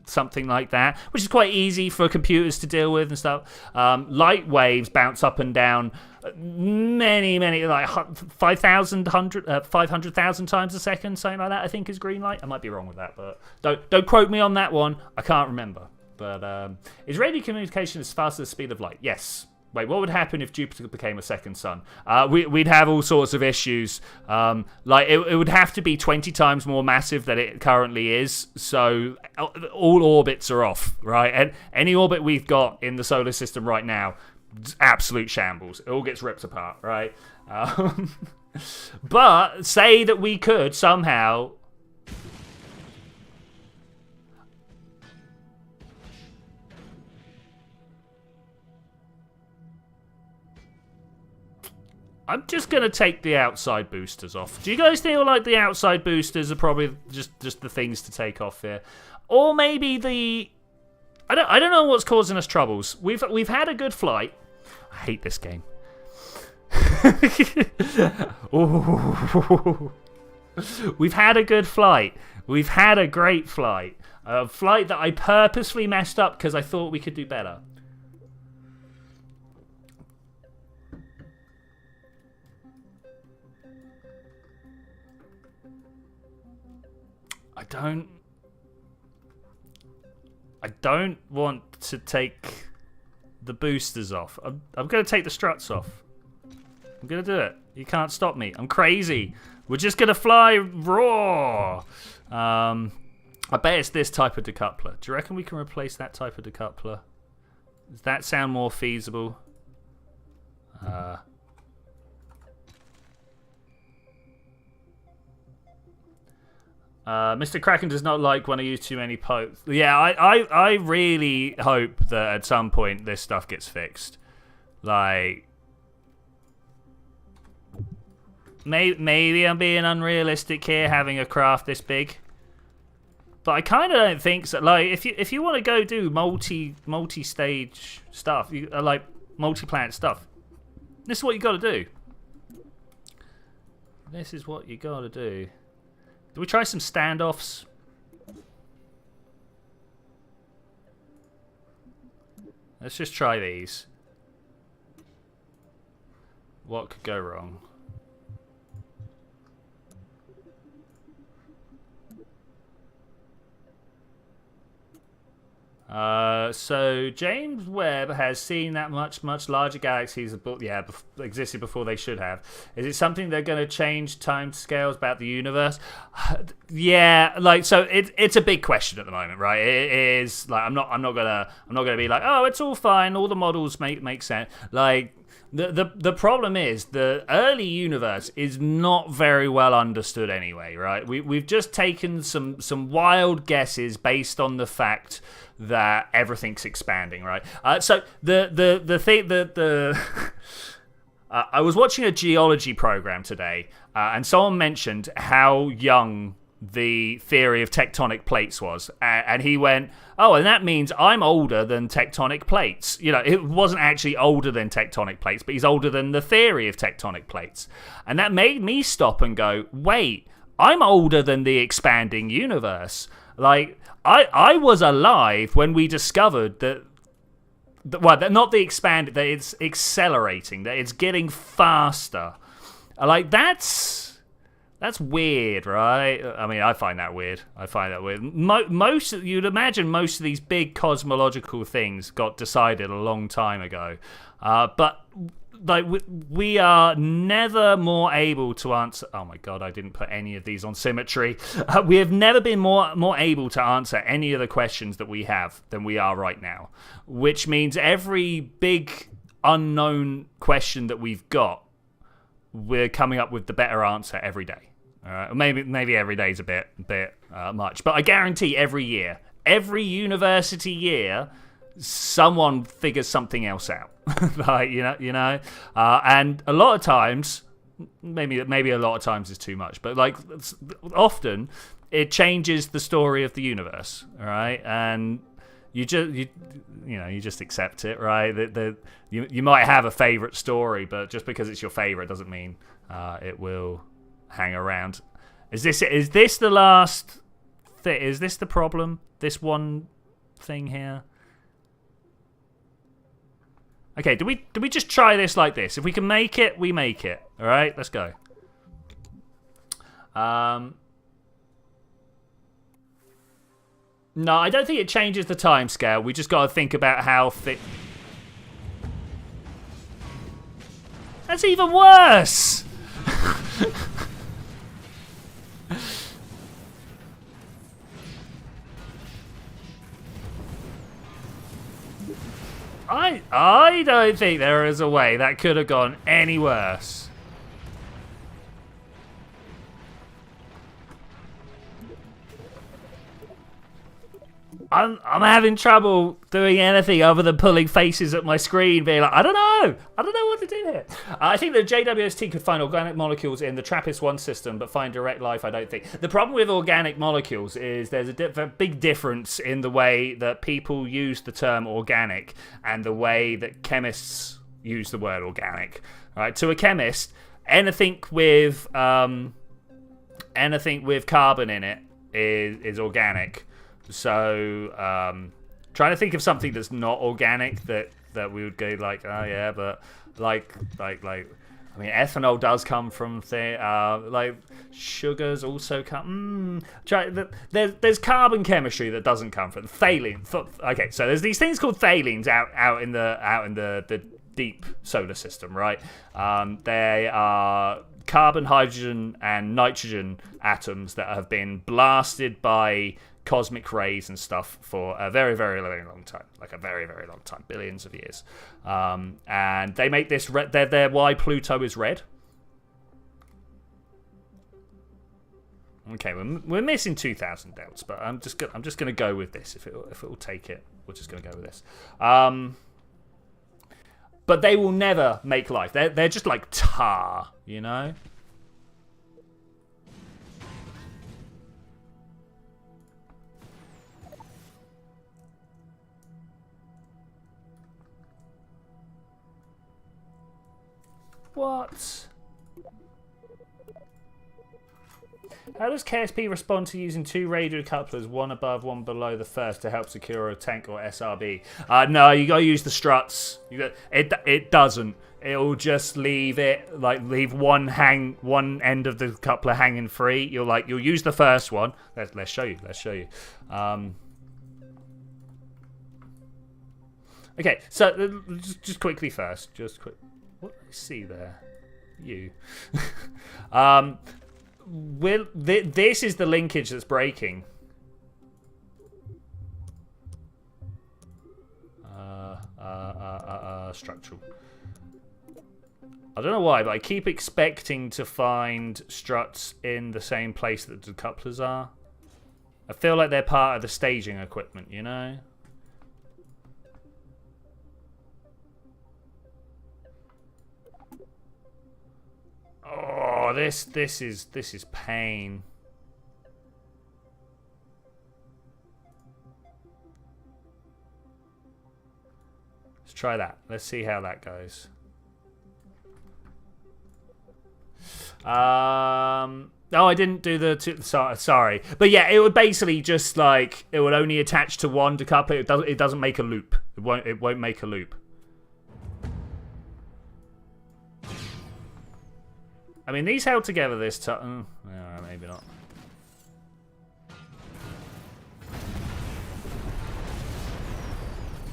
something like that, which is quite easy for computers to deal with and stuff, light waves bounce up and down many, like 500,000 times a second, something like that, I think is green light. I might be wrong with that, but don't quote me on that one. I can't remember. But is radio communication as fast as the speed of light? Yes. Wait, what would happen if Jupiter became a second sun? We'd have all sorts of issues. Like it would have to be 20 times more massive than it currently is. So all orbits are off, right? And any orbit we've got in the solar system right now, absolute shambles. It all gets ripped apart, right? But say that we could somehow... I'm just going to take the outside boosters off. Do you guys feel like the outside boosters are probably just the things to take off here? Or maybe the... I don't know what's causing us troubles. We've had a good flight. I hate this game. We've had a good flight. We've had a great flight. A flight that I purposely messed up because I thought we could do better. I don't want to take the boosters off. I'm going to take the struts off. I'm going to do it. You can't stop me. I'm crazy. We're just going to fly raw. I bet it's this type of decoupler. Do you reckon we can replace that type of decoupler? Does that sound more feasible? Mr. Kraken does not like when I use too many pokes. Yeah, I really hope that at some point this stuff gets fixed. Like, maybe I'm being unrealistic here, having a craft this big. But I kind of don't think so. Like, if you want to go do multi-stage stuff, like multi-planet stuff, this is what you got to do. This is what you got to do. Do we try some standoffs? Let's just try these. What could go wrong? So James Webb has seen that much larger galaxies existed before they should have. Is it something they're going to change time scales about the universe? Yeah, like, so it's a big question at the moment, right? It is like I'm not gonna be like, oh, it's all fine, all the models make sense. Like, the problem is the early universe is not very well understood anyway, right? We've just taken some wild guesses based on the fact that everything's expanding, right? So the thing I was watching a geology program today, and someone mentioned how young the theory of tectonic plates was, and he went, "Oh, and that means I'm older than tectonic plates." You know, it wasn't actually older than tectonic plates, but he's older than the theory of tectonic plates, and that made me stop and go, "Wait, I'm older than the expanding universe." Like, I was alive when we discovered that. Well, not the expanded, that it's accelerating, that it's getting faster. Like, that's weird, right? I mean, I find that weird. You'd imagine most of these big cosmological things got decided a long time ago. But like, we are never more able to answer. Oh my god, I didn't put any of these on symmetry. We have never been more able to answer any of the questions that we have than we are right now, which means every big unknown question that we've got, we're coming up with the better answer every day. All right, maybe every day is a bit much, but I guarantee every every university year, someone figures something else out. Like, and a lot of times, maybe a lot of times is too much, but like, often it changes the story of the universe, all right? And you just accept it, right? You might have a favorite story, but just because it's your favorite doesn't mean it will hang around. Is this the last thing? Is this the problem? This one thing here? Okay, do we just try this like this? If we can make it, we make it. All right, let's go. No, I don't think it changes the time scale. We just got to think about how fit. That's even worse. I don't think there is a way that could have gone any worse. I'm having trouble doing anything other than pulling faces at my screen, being like, I don't know what to do here. I think the JWST could find organic molecules in the TRAPPIST-1 system, but find direct life, I don't think. The problem with organic molecules is there's a big difference in the way that people use the term organic and the way that chemists use the word organic. Right? To a chemist, anything with carbon in it is organic. So, trying to think of something that's not organic that we would go like, oh yeah, but like, I mean, ethanol does come from like sugars also come. There's carbon chemistry that doesn't come from phthalene. Okay, so there's these things called phthalenes out in the deep solar system, right? They are carbon, hydrogen, and nitrogen atoms that have been blasted by cosmic rays and stuff for a very, very, very long time, like a very, very long time, billions of years. And they make this red. They're why Pluto is red. Okay, we're missing 2,000 delts, but I'm just gonna go with this. If it will take it, we're just gonna go with this. But they will never make life. They're just like tar, you know. What? How does KSP respond to using two radio couplers, one above, one below the first, to help secure a tank or SRB? No, you gotta use the struts. It doesn't. It'll just leave one end of the coupler hanging free. You'll use the first one. Let's show you. Okay, so just quickly first, what do I see there? You. This is the linkage that's breaking. Structural. I don't know why, but I keep expecting to find struts in the same place that the couplers are. I feel like they're part of the staging equipment, you know? Oh, this is pain. Let's try that. Let's see how that goes. No, I didn't do the sorry, but yeah, it would basically just like it would only attach to one decoupler. It doesn't make a loop. It won't make a loop. I mean, these held together this time. Yeah, maybe not.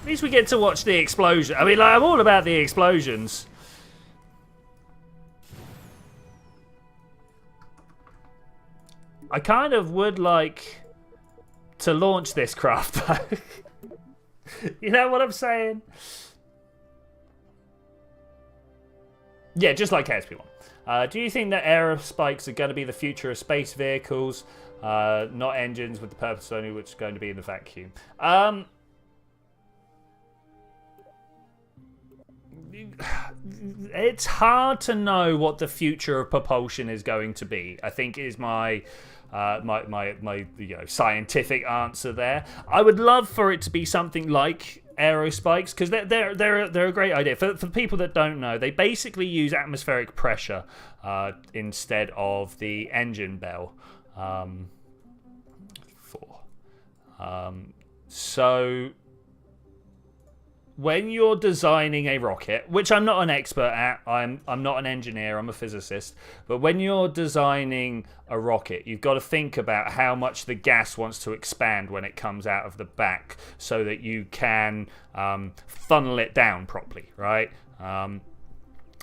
At least we get to watch the explosion. I mean, like, I'm all about the explosions. I kind of would like to launch this craft, though. You know what I'm saying? Yeah, just like KSP 1. Do you think that aerospikes are going to be the future of space vehicles, not engines with the purpose only which is going to be in the vacuum? It's hard to know what the future of propulsion is going to be. I think is my scientific answer there. I would love for it to be something like aerospikes because they're a great idea. For people that don't know, they basically use atmospheric pressure instead of the engine bell. So when you're designing a rocket, which I'm not an expert at, I'm not an engineer, I'm a physicist, but when you're designing a rocket, you've got to think about how much the gas wants to expand when it comes out of the back so that you can funnel it down properly, right?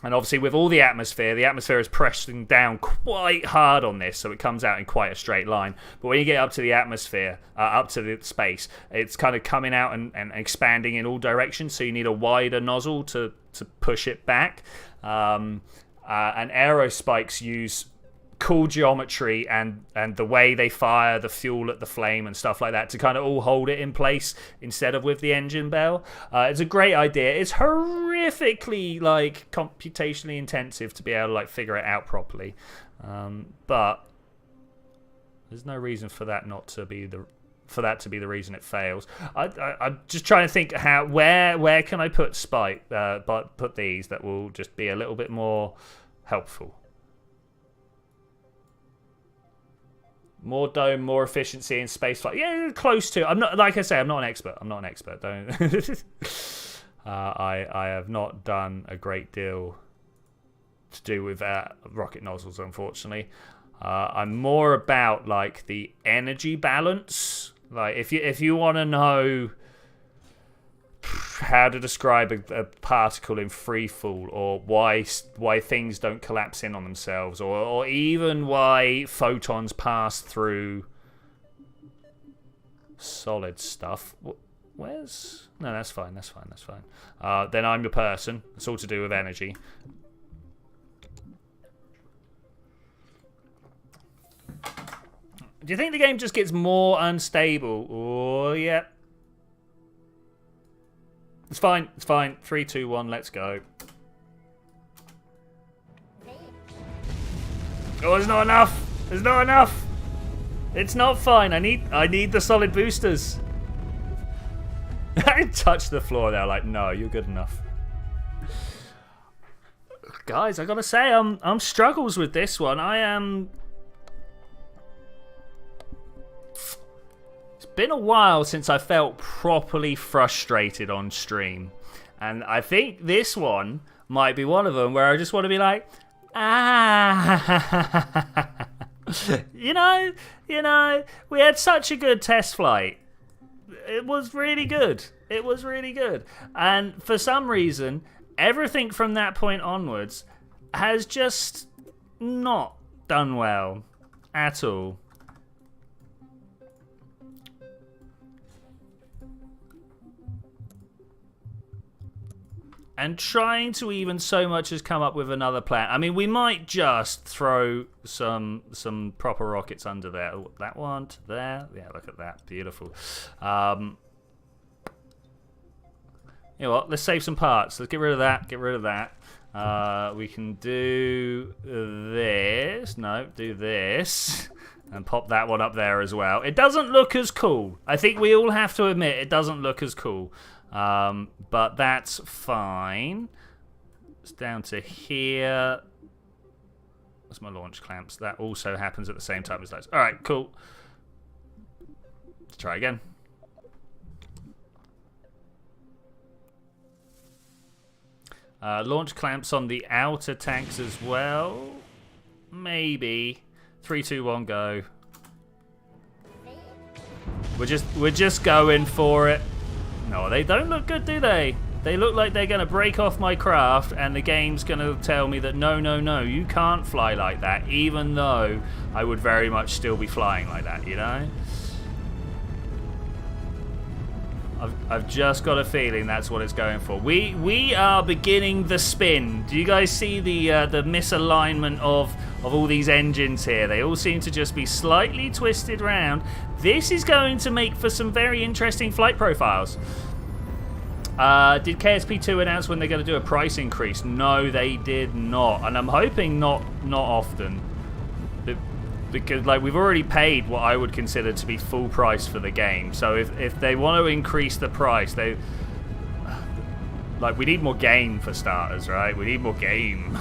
And obviously with all the atmosphere is pressing down quite hard on this, so it comes out in quite a straight line. But when you get up to the atmosphere, up to the space, it's kind of coming out and expanding in all directions, so you need a wider nozzle to push it back. And aerospikes use cool geometry and the way they fire the fuel at the flame and stuff like that to kind of all hold it in place instead of with the engine bell. It's a great idea. It's horrifically like computationally intensive to be able to like figure it out properly, but there's no reason for that not to be the reason it fails. I'm just trying to think where can I put put these that will just be a little bit more helpful. More dome, more efficiency in space flight. Yeah, close to. I'm not, like I say, I'm not an expert. Don't. I have not done a great deal to do with rocket nozzles, unfortunately. I'm more about like the energy balance. Like if you want to know how to describe a particle in free fall, or why things don't collapse in on themselves, or even why photons pass through solid stuff. No, that's fine. Then I'm the person. It's all to do with energy. Do you think the game just gets more unstable? Oh, yeah. It's fine. 3, 2, 1, let's go. Oh, there's not enough. It's not fine. I need the solid boosters. I touched the floor there like, no, you're good enough. Guys, I gotta say, I'm struggles with this one. I am. Been a while since I felt properly frustrated on stream, and I think this one might be one of them where I just want to be like, you know, we had such a good test flight. It was really good. And for some reason, everything from that point onwards has just not done well at all. And trying to even so much as come up with another plan. I mean, we might just throw some proper rockets under there. Oh, that one to there. Yeah, look at that. Beautiful. You know what? Let's save some parts. Let's get rid of that. We can do this. No, do this. And pop that one up there as well. It doesn't look as cool. I think we all have to admit it doesn't look as cool. But that's fine. It's down to here. That's my launch clamps. That also happens at the same time as those. All right, cool. Let's try again. Launch clamps on the outer tanks as well. Maybe. 3, 2, 1, go. We're just going for it. No, they don't look good, do they? They look like they're going to break off my craft, and the game's going to tell me that no, no, no, you can't fly like that, even though I would very much still be flying like that, you know? I've just got a feeling that's what it's going for. We are beginning the spin. Do you guys see the misalignment of all these engines here? They all seem to just be slightly twisted round. This is going to make for some very interesting flight profiles. Did KSP2 announce when they're going to do a price increase? No, they did not, and I'm hoping not often. Because like we've already paid what I would consider to be full price for the game, so if they want to increase the price, we need more game for starters, right? We need more game.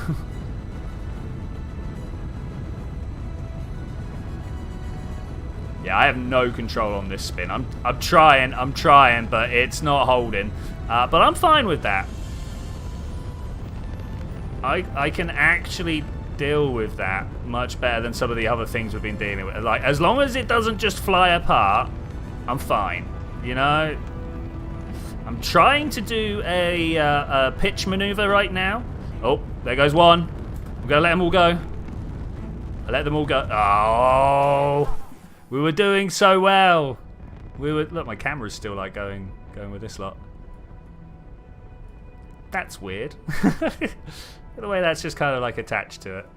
Yeah, I have no control on this spin. I'm trying, but it's not holding. But I'm fine with that. I can actually deal with that much better than some of the other things we've been dealing with. Like, as long as it doesn't just fly apart, I'm fine. You know, I'm trying to do a pitch maneuver right now. Oh, there goes one. I'm gonna let them all go. I let them all go. Oh, we were doing so well. Look, my camera's still like going with this lot. That's weird. The way that's just kind of like attached to it.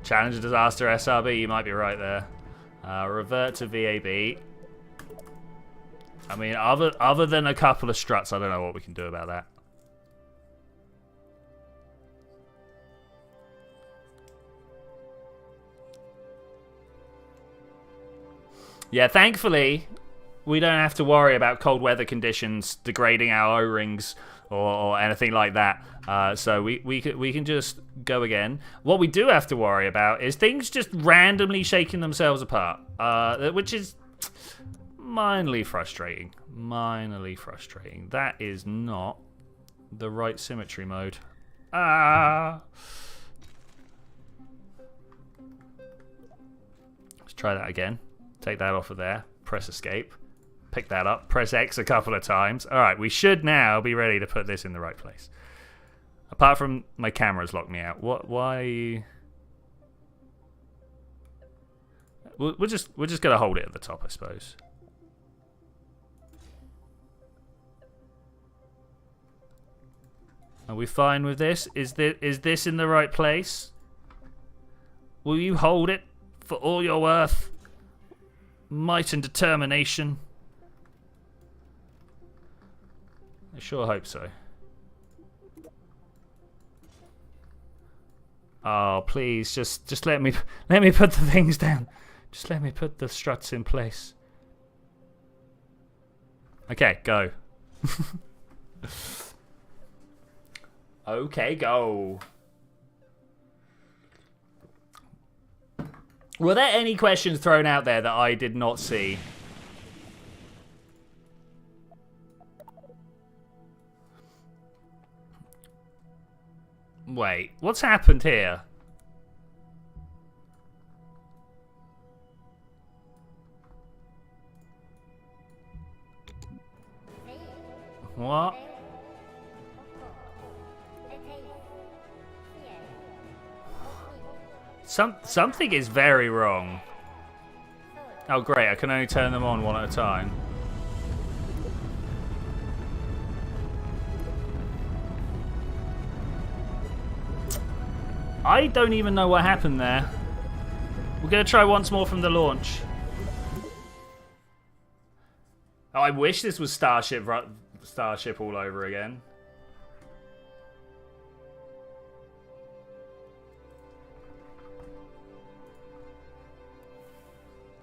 Challenge disaster SRB, you might be right there. Revert to VAB. I mean, other than a couple of struts, I don't know what we can do about that. Yeah, thankfully, we don't have to worry about cold weather conditions degrading our O-rings or anything like that. So we can just go again. What we do have to worry about is things just randomly shaking themselves apart, which is minorly frustrating. Minorly frustrating. That is not the right symmetry mode. Let's try that again. Take that off of there. Press escape. Pick that up. Press X a couple of times. All right, we should now be ready to put this in the right place. Apart from my camera's locked me out. What? Why? Are you... We're just gonna hold it at the top, I suppose. Are we fine with this? Is this in the right place? Will you hold it for all you're worth? Might and determination. I sure hope so. Oh, please, just let me put the things down. Just let me put the struts in place. Okay, go. Okay, go. Were there any questions thrown out there that I did not see? Wait, what's happened here? What? Something is very wrong. Oh great, I can only turn them on one at a time. I don't even know what happened there. We're going to try once more from the launch. Oh, I wish this was Starship all over again.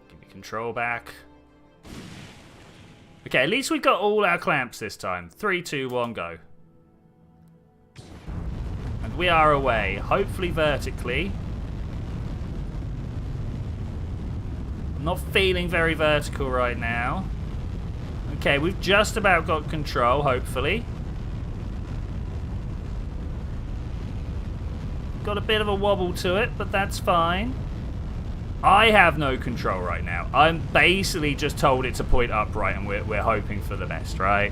Give me control back. Okay, at least we got all our clamps this time. 3, 2, 1, go. And we are away, hopefully vertically. I'm not feeling very vertical right now. Okay, we've just about got control, hopefully. Got a bit of a wobble to it, but that's fine. I have no control right now. I'm basically just told it to point upright, and we're hoping for the best, right?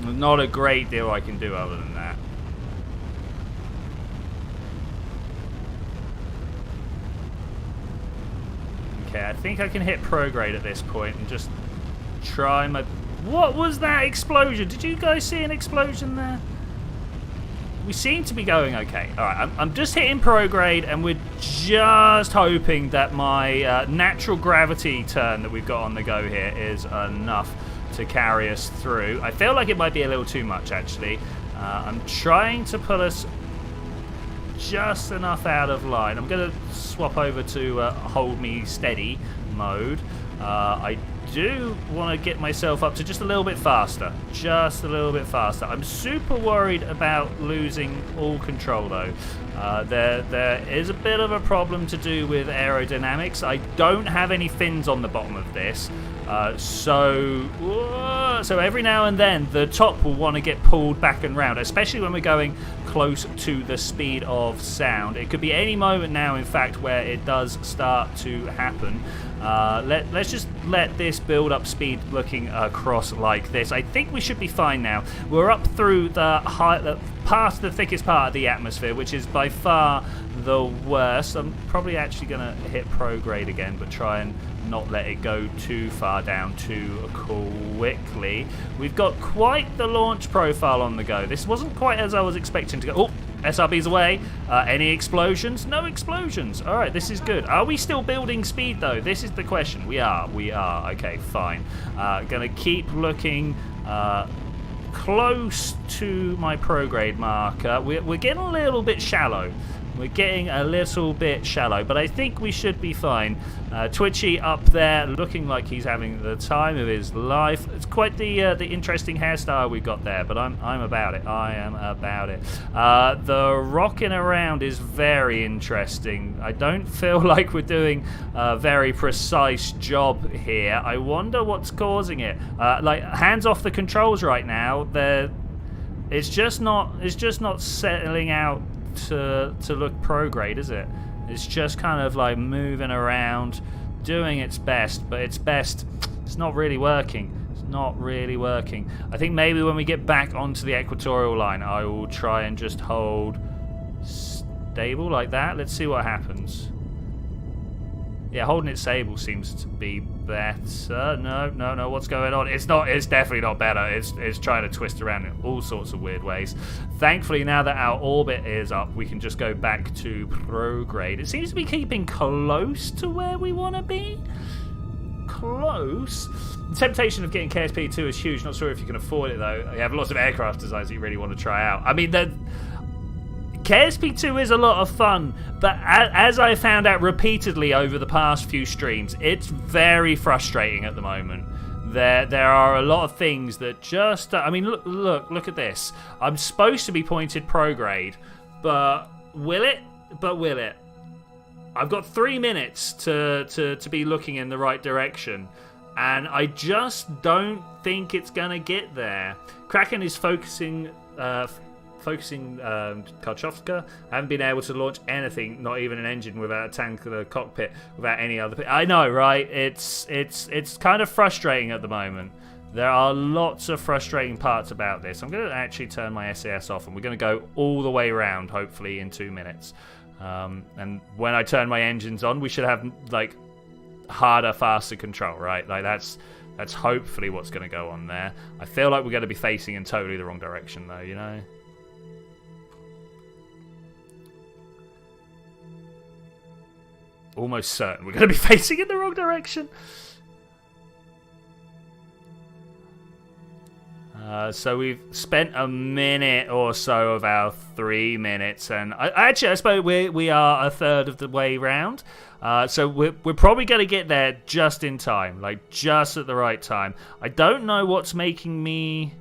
Not a great deal I can do other than that. Okay, I think I can hit prograde at this point and just try my... What was that explosion? Did you guys see an explosion there? We seem to be going okay. Alright, I'm just hitting prograde, and we're just hoping that my natural gravity turn that we've got on the go here is enough to carry us through. I feel like it might be a little too much, actually. I'm trying to put us just enough out of line. I'm going to swap over to hold me steady mode. I do want to get myself up to just a little bit faster. Just a little bit faster. I'm super worried about losing all control, though. There is a bit of a problem to do with aerodynamics. I don't have any fins on the bottom of this. So every now and then the top will want to get pulled back and round, especially when we're going close to the speed of sound. It could be any moment now, in fact, where it does start to happen. Let's just let this build up speed looking across like this. I think we should be fine now. We're up through past the thickest part of the atmosphere, which is by far the worst. I'm probably actually going to hit prograde again, but try and not let it go too far down too quickly. We've got quite the launch profile on the go. This wasn't quite as I was expecting to go. Oh, SRB's away. Any explosions? No explosions. All right, this is good. Are we still building speed, though? This is the question. We are. Okay, fine. Gonna keep looking close to my prograde marker. We're getting a little bit shallow. We're getting a little bit shallow, but I think we should be fine. Twitchi up there, looking like he's having the time of his life. It's quite the interesting hairstyle we got there, but I'm about it. I am about it. The rocking around is very interesting. I don't feel like we're doing a very precise job here. I wonder what's causing it. Like, hands off the controls right now. It's just not settling out to look prograde, is it? It's just kind of like moving around, doing its best, but it's not really working. It's not really working. I think maybe when we get back onto the equatorial line, I will try and just hold stable like that. Let's see what happens. Yeah, holding it stable seems to be better. No, what's going on? It's definitely not better. It's trying to twist around in all sorts of weird ways. Thankfully, now that our orbit is up, we can just go back to prograde. It seems to be keeping close to where we want to be. Close. The temptation of getting KSP 2 is huge. Not sure if you can afford it, though. You have lots of aircraft designs that you really want to try out. I mean, KSP 2 is a lot of fun, but as I found out repeatedly over the past few streams, it's very frustrating at the moment. There are a lot of things that just... I mean, look at this. I'm supposed to be pointed prograde, but will it? I've got 3 minutes to be looking in the right direction, and I just don't think it's going to get there. Kraken is focusing Karchovska. I haven't been able to launch anything, not even an engine, without a tank in the cockpit, without any other... I know, right? It's kind of frustrating at the moment. There are lots of frustrating parts about this. I'm going to actually turn my SAS off, and we're going to go all the way around, hopefully, in 2 minutes. And when I turn my engines on, we should have, like, harder, faster control, right? Like, that's hopefully what's going to go on there. I feel like we're going to be facing in totally the wrong direction, though, you know? Almost certain we're going to be facing in the wrong direction. So we've spent a minute or so of our 3 minutes, and I suppose we are a third of the way round. So we're probably going to get there just in time, like just at the right time. I don't know what's making me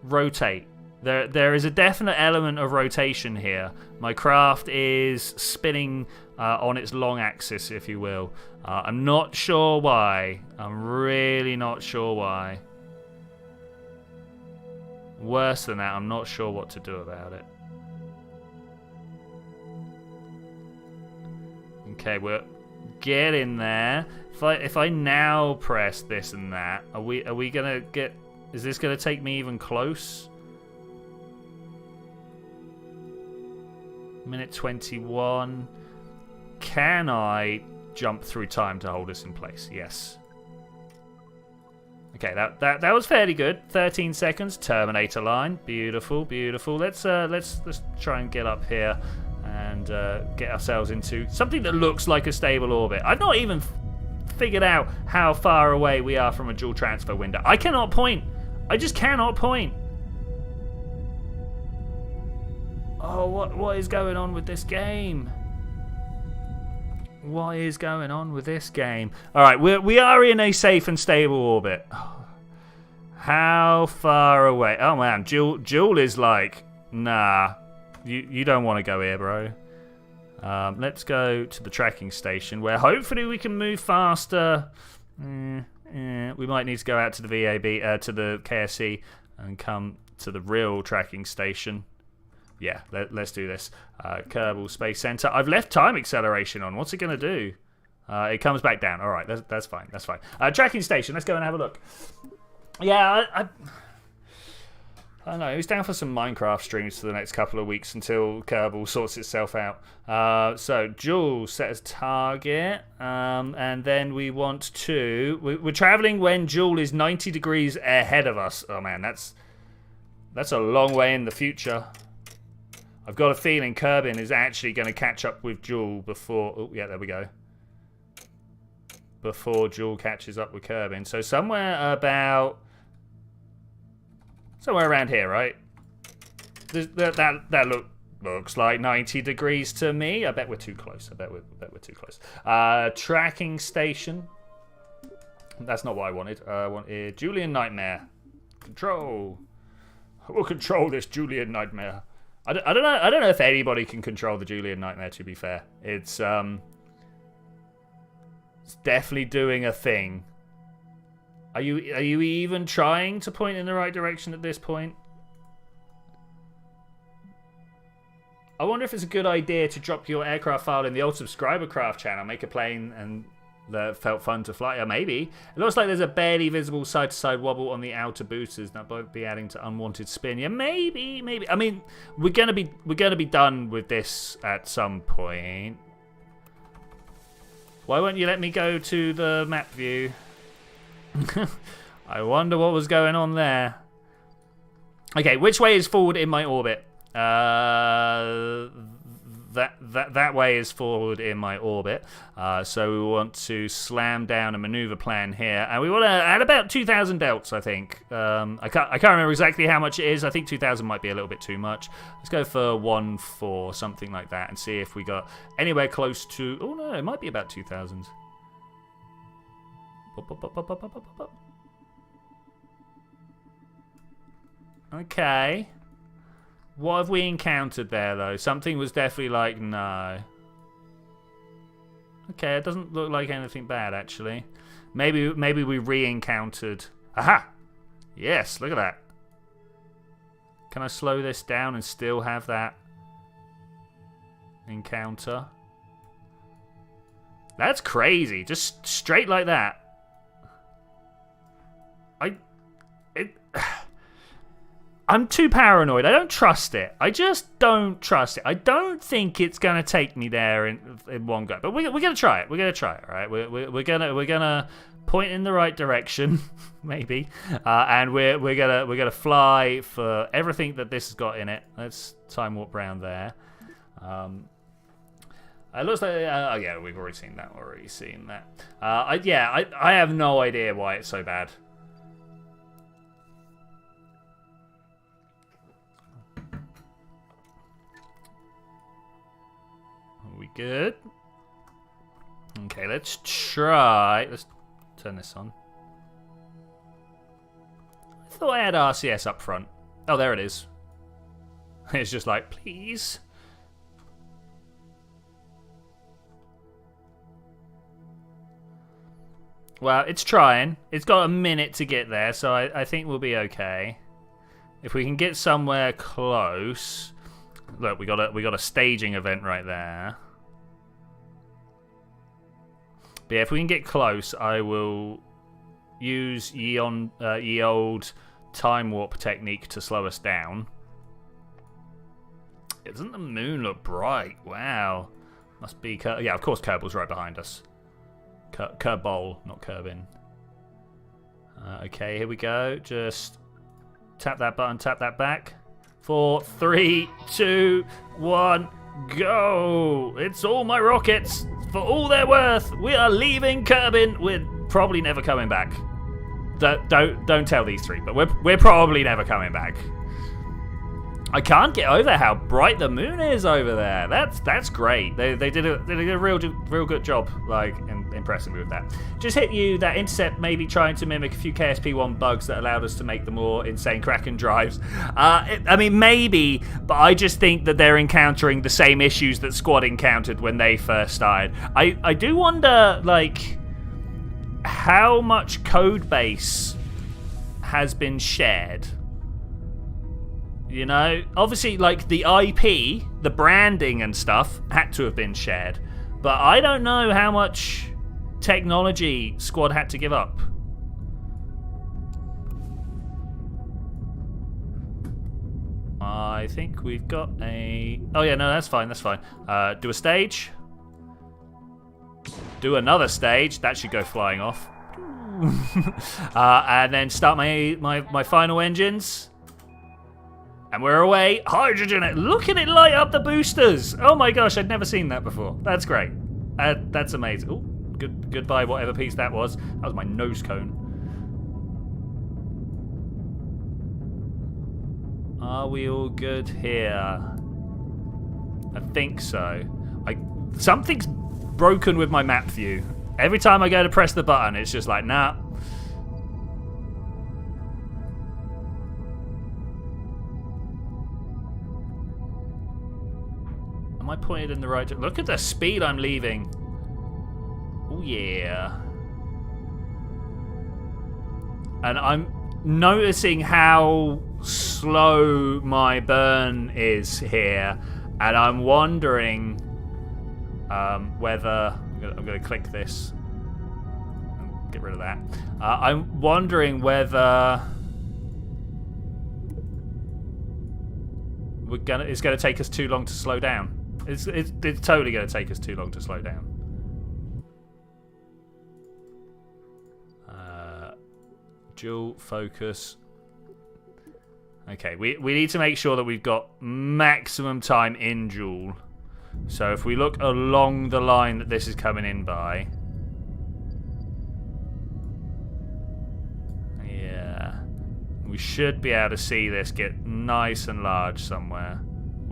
rotate. There is a definite element of rotation here. My craft is spinning on its long axis, if you will. I'm not sure why. I'm really not sure why. Worse than that, I'm not sure what to do about it. Okay, we're getting there. If I now press this and that, are we gonna get? Is this gonna take me even close? Minute 21. Can I jump through time to hold us in place? Yes. Okay, that was fairly good. 13 seconds. Terminator line. Beautiful, beautiful. Let's try and get up here and get ourselves into something that looks like a stable orbit. I've not even figured out how far away we are from a Jool transfer window. I cannot point. I just cannot point. Oh, what is going on with this game? What is going on with this game? All right, we are in a safe and stable orbit. How far away? Oh man, Jool is like, nah, you don't want to go here, bro. Let's go to the tracking station where hopefully we can move faster. We might need to go out to the VAB, to the KSC, and come to the real tracking station. Yeah, let's do this. Kerbal Space Center. I've left time acceleration on. What's it going to do? It comes back down. All right, that's fine. That's fine. Tracking station. Let's go and have a look. Yeah, I don't know. It was down for some Minecraft streams for the next couple of weeks until Kerbal sorts itself out. So Jool set as target, and then we want to. We're traveling when Jool is 90 degrees ahead of us. Oh man, that's a long way in the future. I've got a feeling Kerbin is actually going to catch up with Jool before... Oh, yeah, there we go. Before Jool catches up with Kerbin. So somewhere around here, right? That looks like 90 degrees to me. I bet we're too close. I bet we're too close. Tracking station. That's not what I wanted. I wanted Julian Nightmare. Control. We'll control this Julian Nightmare. I don't know if anybody can control the Julian Nightmare, to be fair. It's definitely doing a thing. Are you even trying to point in the right direction at this point? I wonder if it's a good idea to drop your aircraft file in the old subscriber craft channel, make a plane and that felt fun to fly. Yeah, maybe. It looks like there's a barely visible side-to-side wobble on the outer boosters. That might be adding to unwanted spin. Yeah, maybe. I mean, we're gonna be done with this at some point. Why won't you let me go to the map view? I wonder what was going on there. Okay, which way is forward in my orbit? That way is forward in my orbit. So we want to slam down a maneuver plan here, and we want to add about 2,000 delts. I think. I can't remember exactly how much it is. I think 2,000 might be a little bit too much. Let's go for 1.4, something like that, and see if we got anywhere close to. Oh no, it might be about 2,000. Okay. What have we encountered there, though? Something was definitely like, no. Okay, it doesn't look like anything bad, actually. Maybe we re-encountered... Aha! Yes, look at that. Can I slow this down and still have that encounter? That's crazy. Just straight like that. I'm too paranoid. I don't trust it. I just don't trust it. I don't think it's gonna take me there in one go. But we're gonna try it. We're gonna try it, all right? We're gonna point in the right direction, maybe, and we're gonna fly for everything that this has got in it. Let's time warp round there. It looks like oh yeah, we've already seen that. I have no idea why it's so bad. Good. Okay, let's try. Let's turn this on. I thought I had RCS up front. Oh, there it is. It's just like, please. Well, it's trying. It's got a minute to get there, so I think we'll be okay. If we can get somewhere close. Look, we got a staging event right there. But yeah, if we can get close, I will use ye old time warp technique to slow us down. Doesn't the moon look bright? Wow. Must be... yeah, of course Kerbol's right behind us. Kerbol, not Kerbin. Okay, here we go. Just tap that button, tap that back. 4, 3, 2, 1, go! It's all my rockets. For all they're worth, we are leaving Kerbin. We're probably never coming back. Don't tell these three, but we're probably never coming back. I can't get over how bright the moon is over there. That's great. They did a real good job, like impressing me with that. Just hit you that intercept, maybe trying to mimic a few KSP1 bugs that allowed us to make the more insane Kraken drives. I mean maybe, but I just think that they're encountering the same issues that Squad encountered when they first started. I do wonder like how much code base has been shared. You know, obviously, like, the IP, the branding and stuff had to have been shared. But I don't know how much technology Squad had to give up. I think we've got a... Oh, yeah, no, that's fine, that's fine. Do a stage. Do another stage. That should go flying off. And then start my final engines. And we're away. Hydrogen it. Look at it light up the boosters. Oh my gosh, I'd never seen that before. That's great. That's amazing. Oh, goodbye, whatever piece that was. That was my nose cone. Are we all good here? I think so. Something's broken with my map view. Every time I go to press the button, it's just like, nah. Am I pointed in the right direction? Look at the speed I'm leaving. Oh, yeah. And I'm noticing how slow my burn is here. And I'm wondering whether... I'm going to click this. Get rid of that. I'm wondering whether... it's going to take us too long to slow down. It's totally going to take us too long to slow down. Jool, focus. Okay, we need to make sure that we've got maximum time in Jool. So if we look along the line that this is coming in by... Yeah. We should be able to see this get nice and large somewhere.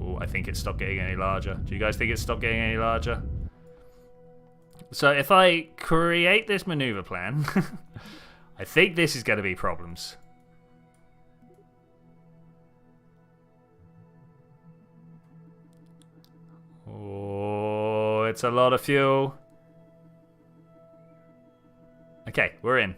Oh, I think it stopped getting any larger. Do you guys think it stopped getting any larger? So if I create this maneuver plan, I think this is going to be problems. Oh, it's a lot of fuel. Okay, we're in.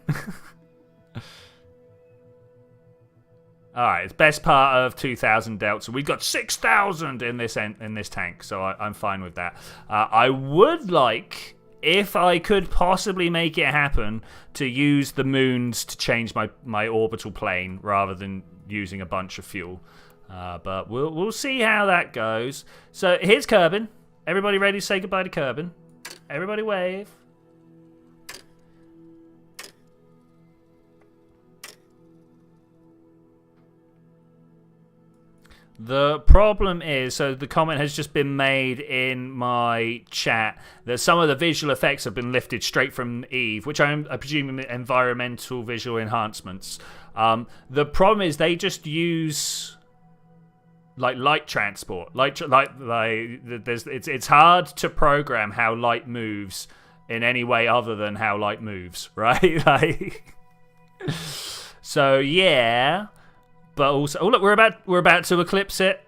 Alright, it's best part of 2,000 delta. We've got 6,000 in this tank, so I'm fine with that. I would like, if I could possibly make it happen, to use the moons to change my orbital plane rather than using a bunch of fuel. But we'll see how that goes. So here's Kerbin. Everybody ready to say goodbye to Kerbin? Everybody wave. The problem is, so the comment has just been made in my chat that some of the visual effects have been lifted straight from Eve, which I presume environmental visual enhancements. The problem is they just use light transport. It's hard to program how light moves in any way other than how light moves, right? Like, so yeah, but also, oh look, we're about to eclipse it.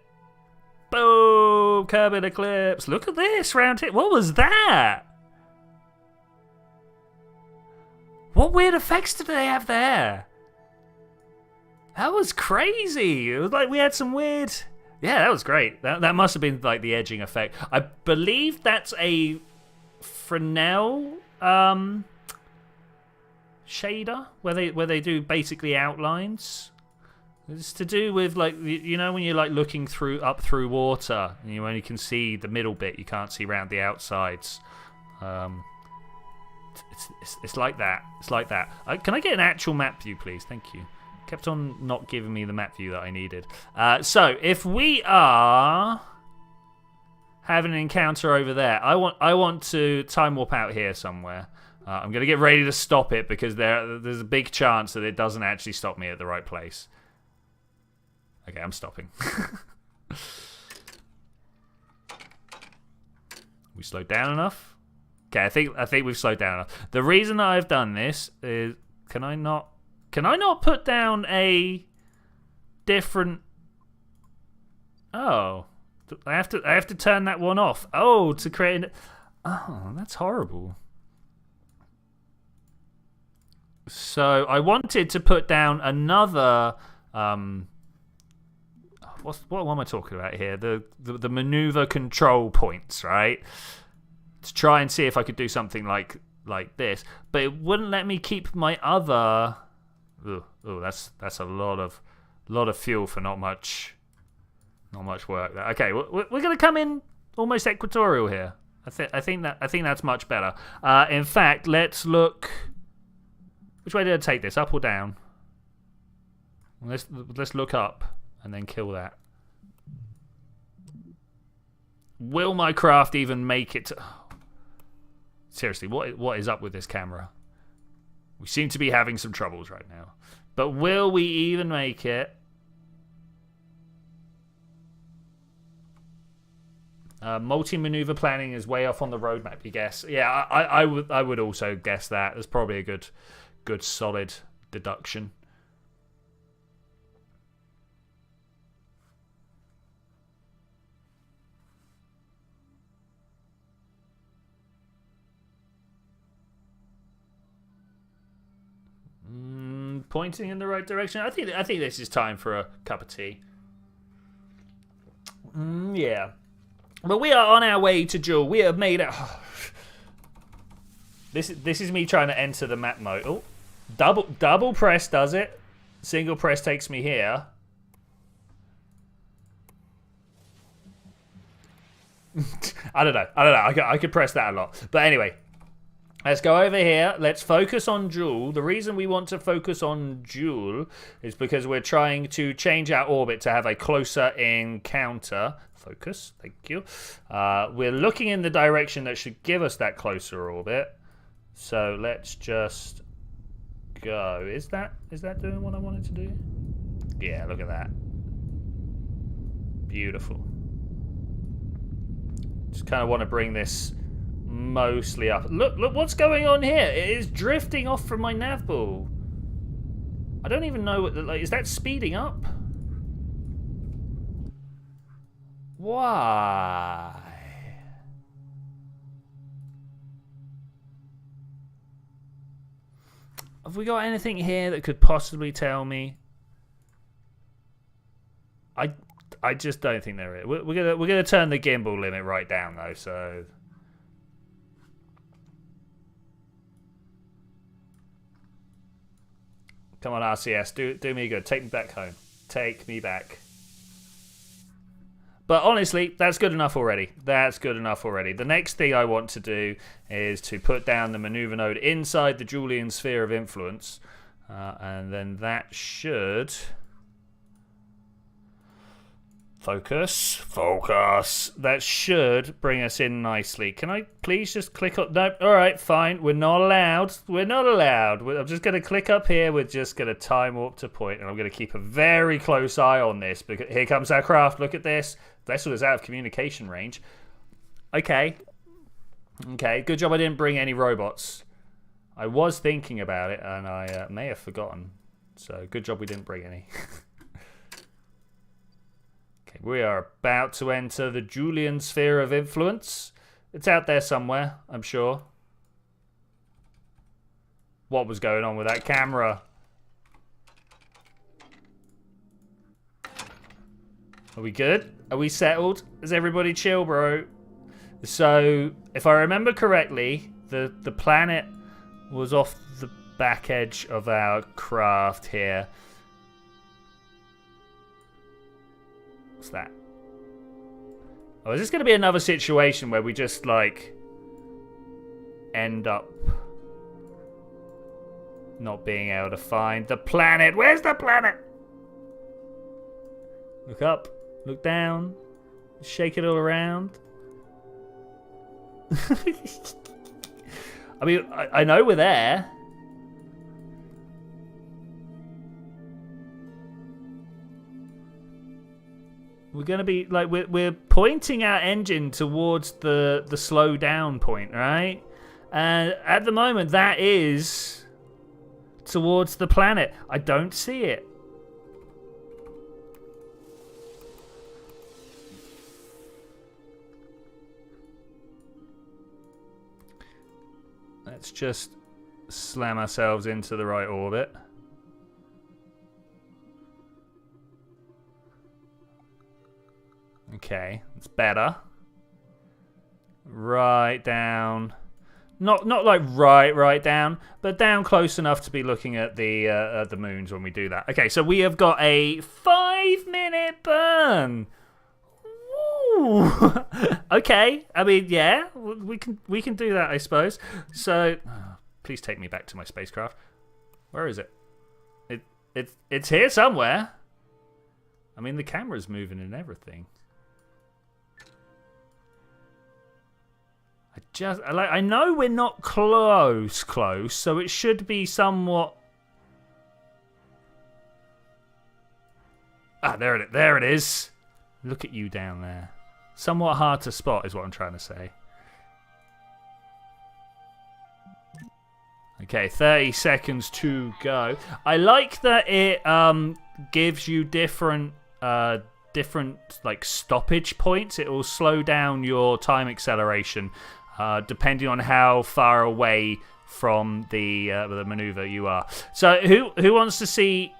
Boom! Kerbal eclipse. Look at this round here. What was that? What weird effects did they have there? That was crazy. It was like we had some weird. Yeah, that was great. That must have been like the edging effect. I believe that's a Fresnel shader where they do basically outlines. It's to do with like you know when you're like looking up through water and you only can see the middle bit, you can't see around the outsides. It's like that. It's like that. Can I get an actual map view, please? Thank you. Kept on not giving me the map view that I needed. So if we are having an encounter over there, I want to time warp out here somewhere. I'm gonna get ready to stop it because there's a big chance that it doesn't actually stop me at the right place. Okay, I'm stopping. We slowed down enough? Okay, I think we've slowed down enough. The reason that I've done this is can I not put down a different Oh. I have to turn that one off. Oh, to create Oh, that's horrible. So I wanted to put down another what am I talking about here? The maneuver control points, right? To try and see if I could do something like this, but it wouldn't let me keep my other. Oh, that's a lot of fuel for not much work. Okay, we're gonna come in almost equatorial here. I think that's much better. In fact, let's look. Which way did I take this? Up or down? Let's look up and then kill that. Will my craft even make it? Seriously, what is up with this camera? We seem to be having some troubles right now. But will we even make it? Multi-maneuver planning is way off on the roadmap, you guess. Yeah, I would also guess that. There's probably a good solid deduction. Pointing in the right direction. I think this is time for a cup of tea. Yeah, but we are on our way to Jool. We have made it. This is me trying to enter the map mode. Oh, double press does it. Single press takes me here. I don't know. I could press that a lot, but anyway. Let's go over here. Let's focus on Jool. The reason we want to focus on Jool is because we're trying to change our orbit to have a closer encounter. Focus. Thank you. We're looking in the direction that should give us that closer orbit. So let's just go. Is that doing what I wanted to do? Yeah, look at that. Beautiful. Just kind of want to bring this mostly up. Look what's going on here. It is drifting off from my nav ball. I don't even know what, is that speeding up? Why? Have we got anything here that could possibly tell me? I just don't think there is. We're gonna turn the gimbal limit right down though, so come on, RCS, do me good. Take me back home. Take me back. But honestly, that's good enough already. That's good enough already. The next thing I want to do is to put down the maneuver node inside the Julian sphere of influence. And then that should Focus. Focus. That should bring us in nicely. Can I please just click up? Nope. All right, fine. We're not allowed. We're not allowed. I'm just going to click up here. We're just going to time warp to point, and I'm going to keep a very close eye on this. Because here comes our craft. Look at this. Vessel is out of communication range. Okay. Okay. Good job I didn't bring any robots. I was thinking about it, and I may have forgotten. So good job we didn't bring any. Okay, we are about to enter the Julian sphere of influence. It's out there somewhere, I'm sure. What was going on with that camera? Are we good? Are we settled? Is everybody chill, bro? So, if I remember correctly, the planet was off the back edge of our craft here. What's that? Oh, is this going to be another situation where we just, like, end up not being able to find the planet? Where's the planet? Look up. Look down. Shake it all around. I mean, I know we're there. We're going to be, like, we're pointing our engine towards the slow down point, right? And at the moment, that is towards the planet. I don't see it. Let's just slam ourselves into the right orbit. Okay, it's better. Right down. Not like right down, but down close enough to be looking at the moons when we do that. Okay, so we have got a 5-minute burn. Ooh. Okay, I mean, yeah, we can do that, I suppose. So, please take me back to my spacecraft. Where is it? It's here somewhere. I mean, the camera's moving and everything. I know we're not close, so it should be somewhat. Ah, there it is. Look at you down there. Somewhat hard to spot is what I'm trying to say. Okay, 30 seconds to go. I like that it gives you different like stoppage points. It will slow down your time acceleration depending on how far away from the maneuver you are. So who wants to see?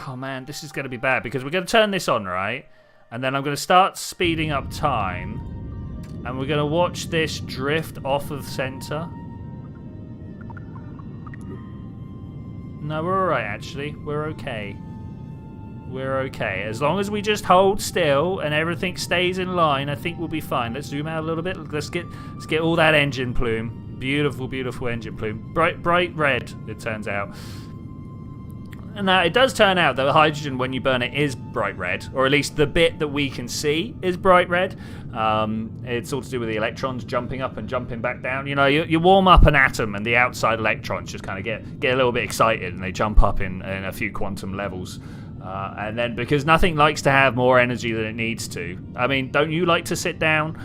Oh man, this is going to be bad because we're going to turn this on, right? And then I'm going to start speeding up time. And we're going to watch this drift off of center. No, we're alright, actually. We're okay. We're okay. As long as we just hold still and everything stays in line, I think we'll be fine. Let's zoom out a little bit. Let's get all that engine plume. Beautiful, beautiful engine plume. Bright red, it turns out. Now, it does turn out that the hydrogen, when you burn it, is bright red, or at least the bit that we can see is bright red. It's all to do with the electrons jumping up and jumping back down. You know, you warm up an atom, and the outside electrons just kind of get a little bit excited, and they jump up in a few quantum levels. And then, because nothing likes to have more energy than it needs to. I mean, don't you like to sit down?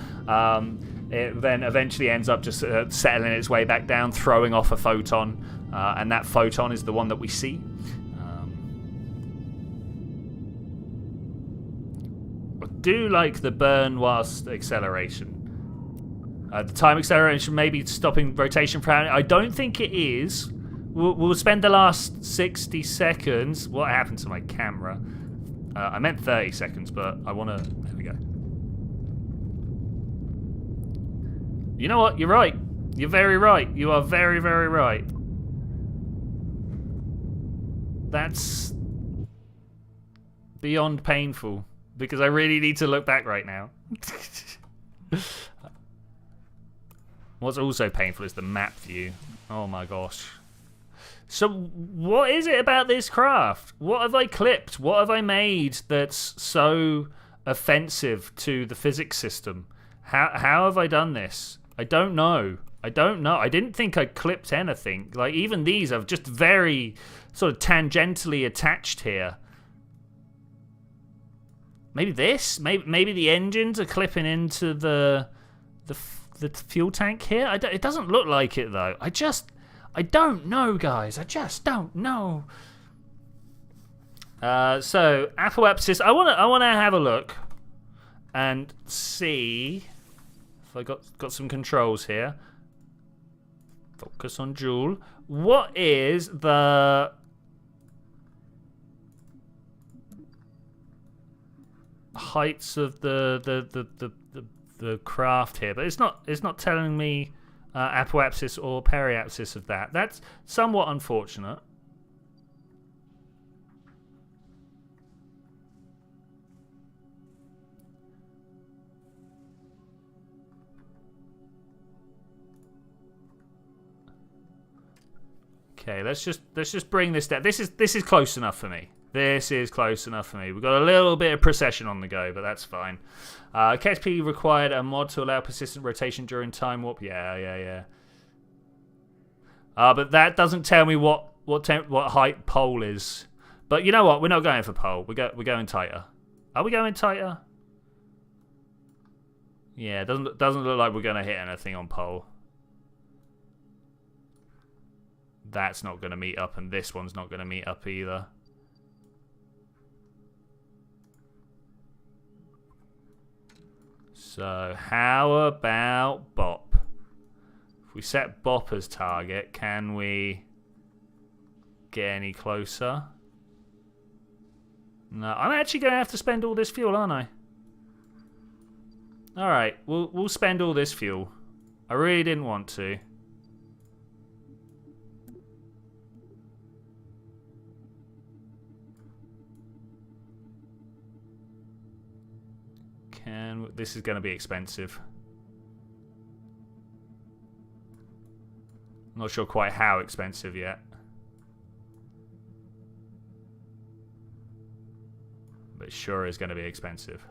It then eventually ends up just settling its way back down, throwing off a photon, and that photon is the one that we see. Do like the burn whilst acceleration. The time acceleration may be stopping rotation for. I don't think it is. We'll spend the last 60 seconds. What happened to my camera? I meant 30 seconds, but I want to. There we go. You know what? You're right. You're very right. You are very, very right. That's beyond painful. Because I really need to look back right now. What's also painful is the map view. Oh my gosh. So what is it about this craft? What have I clipped? What have I made that's so offensive to the physics system. How have I done this? I don't know. I didn't think I clipped anything. Like, even these are just very sort of tangentially attached here. Maybe this? Maybe the engines are clipping into the fuel tank here? It doesn't look like it, though. I don't know, guys. I just don't know. So, apoapsis. I wanna have a look and see if I got some controls here. Focus on Jool. What is the heights of the craft here? But it's not telling me apoapsis or periapsis of that. That's somewhat unfortunate. Okay, let's just bring this down. This is close enough for me. This is close enough for me. We've got a little bit of precession on the go, but that's fine. KSP required a mod to allow persistent rotation during time warp. Yeah. But that doesn't tell me what height pole is. But you know what? We're not going for pole. We're going tighter. Are we going tighter? Yeah, it doesn't look like we're going to hit anything on pole. That's not going to meet up, and this one's not going to meet up either. So, how about Bop? If we set Bop as target, can we get any closer? No, I'm actually going to have to spend all this fuel, aren't I? Alright, we'll spend all this fuel. I really didn't want to. This is going to be expensive. I'm not sure quite how expensive yet. But sure is going to be expensive.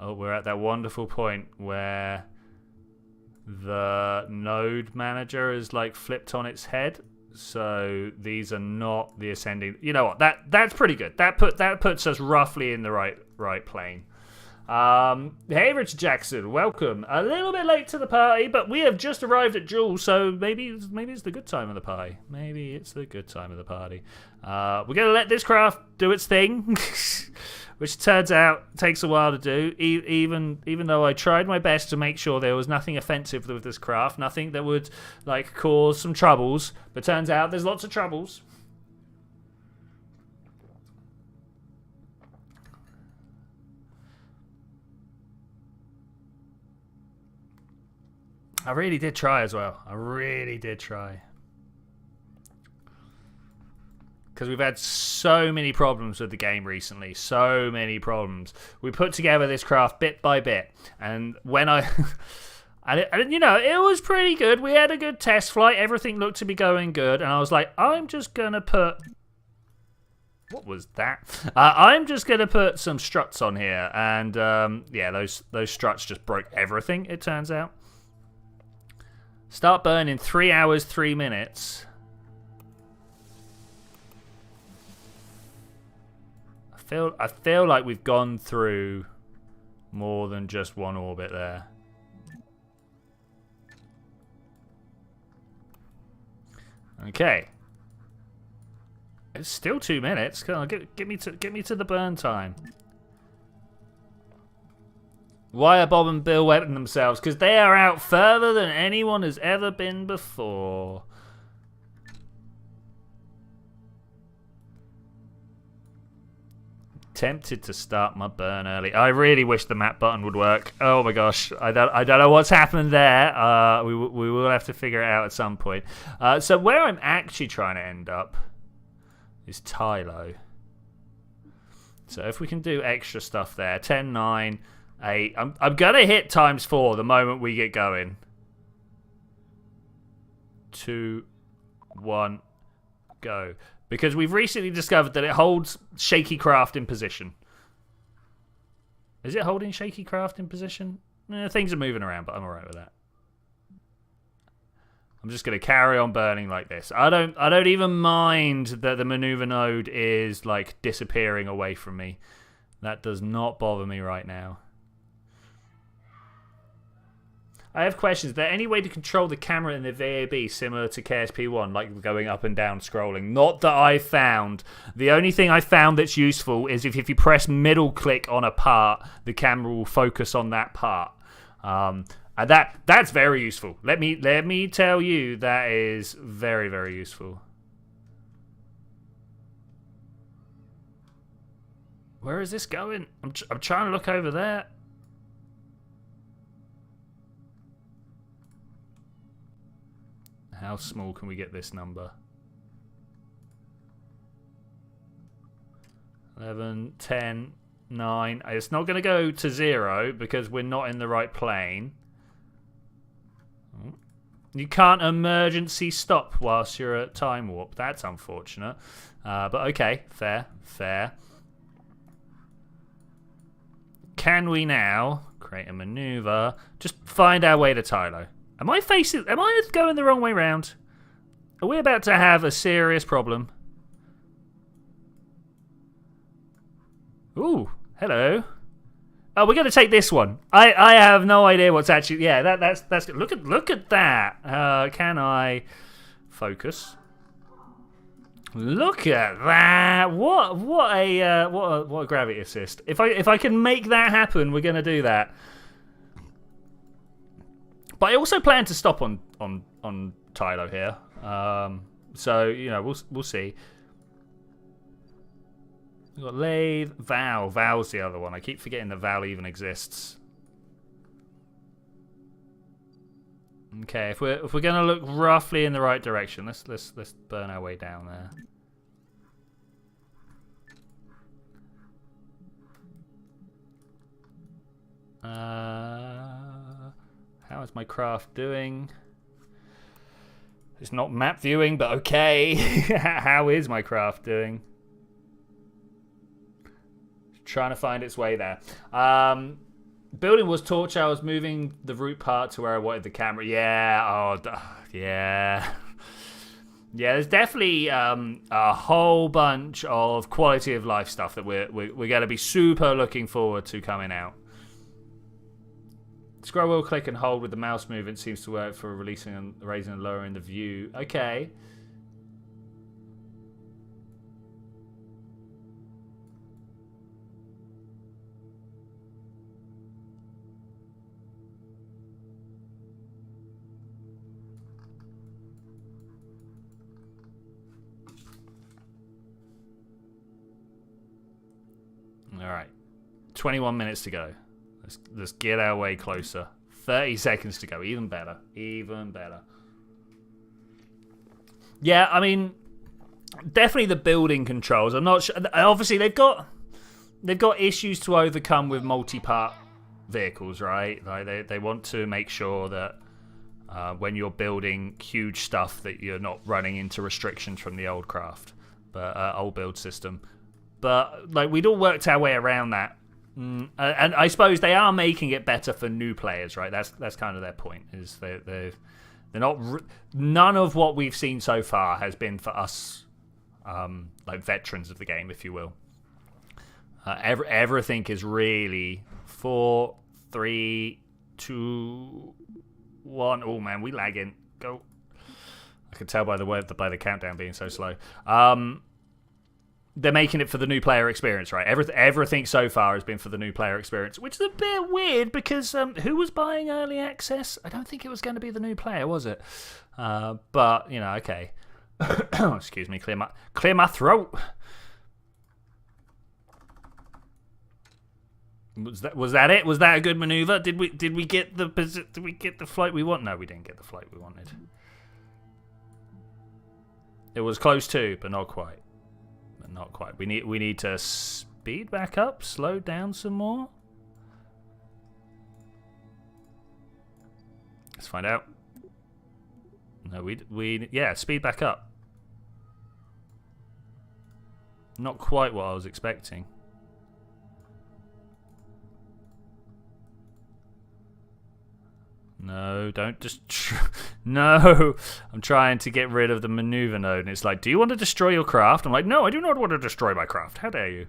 Oh, we're at that wonderful point where the node manager is like flipped on its head. So these are not the ascending. You know what? That's pretty good. That puts us roughly in the right plane. Hey, Richard Jackson, welcome. A little bit late to the party, but we have just arrived at Jool, so maybe it's the good time of the party. Maybe it's the good time of the party. We're gonna let this craft do its thing, which turns out takes a while to do. Even though I tried my best to make sure there was nothing offensive with this craft, nothing that would like cause some troubles, but turns out there's lots of troubles. I really did try as well. I really did try. Because we've had so many problems with the game recently. So many problems. We put together this craft bit by bit. And when I... you know, it was pretty good. We had a good test flight. Everything looked to be going good. And I was like, I'm just going to put... What was that? I'm just going to put some struts on here. And, yeah, those struts just broke everything, it turns out. Start burn in 3 hours, 3 minutes. I feel like we've gone through more than just one orbit there. Okay. It's still 2 minutes. Come on, get me to the burn time. Why are Bob and Bill wetting themselves? Because they are out further than anyone has ever been before. Tempted to start my burn early. I really wish the map button would work. Oh my gosh, I don't know what's happened there. We will have to figure it out at some point. So where I'm actually trying to end up is Tylo. So if we can do extra stuff there, 10, 9, 8. I'm gonna hit ×4 the moment we get going. 2, 1, go. Because we've recently discovered that it holds shaky craft in position. Is it holding shaky craft in position? Things are moving around, but I'm alright with that. I'm just going to carry on burning like this. I don't even mind that the maneuver node is like disappearing away from me. That does not bother me right now. I have questions. Is there any way to control the camera in the VAB similar to KSP1, like going up and down scrolling? Not that I found. The only thing I found that's useful is if you press middle click on a part, the camera will focus on that part. And that's very useful. Let me tell you, that is very, very useful. Where is this going? I'm trying to look over there. How small can we get this number? 11, 10, 9. It's not going to go to 0 because we're not in the right plane. You can't emergency stop whilst you're at time warp. That's unfortunate. But okay, fair. Can we now create a maneuver? Just find our way to Tylo. Am I going the wrong way round? Are we about to have a serious problem? Ooh, hello. Oh, we're going to take this one. I have no idea what's actually... Yeah, that's good. Look at that. Can I focus? Look at that. What a gravity assist. If I can make that happen, we're going to do that. But I also plan to stop on Tylo here. So, you know, we'll see. We've got lathe, Val. Val's the other one. I keep forgetting that Val even exists. Okay, if we're gonna look roughly in the right direction, let's burn our way down there. How is my craft doing? It's not map viewing, but okay. How is my craft doing? Trying to find its way there. Building was torch. I was moving the root part to where I wanted the camera. Yeah. Oh, yeah. Yeah. There's definitely a whole bunch of quality of life stuff that we're going to be super looking forward to coming out. Scroll wheel, click and hold with the mouse movement seems to work for releasing and raising and lowering the view. Okay. All right. 21 minutes to go. Let's get our way closer. 30 seconds to go. Even better. Even better. Yeah, I mean, definitely the building controls. I'm not sure. Obviously, they've got issues to overcome with multi-part vehicles, right? Like they want to make sure that when you're building huge stuff that you're not running into restrictions from the old craft, but old build system. But like we'd all worked our way around that. And I suppose they are making it better for new players, right? That's kind of their point. Is they're not. None of what we've seen so far has been for us, like veterans of the game, if you will. Everything is really 4, 3, 2, 1. Oh man, we lagging. Go. I can tell by the countdown being so slow. They're making it for the new player experience, right? Everything so far has been for the new player experience, which is a bit weird because who was buying early access? I don't think it was going to be the new player, was it? But you know, okay. Excuse me, clear my throat. Was that it? Was that a good maneuver? Did we get the flight we want? No, we didn't get the flight we wanted. It was close to, but not quite. Not quite. We need to speed back up, slow down some more. Let's find out. No, yeah, speed back up. Not quite what I was expecting. No, don't just... No! I'm trying to get rid of the maneuver node, and it's like, do you want to destroy your craft? I'm like, no, I do not want to destroy my craft. How dare you?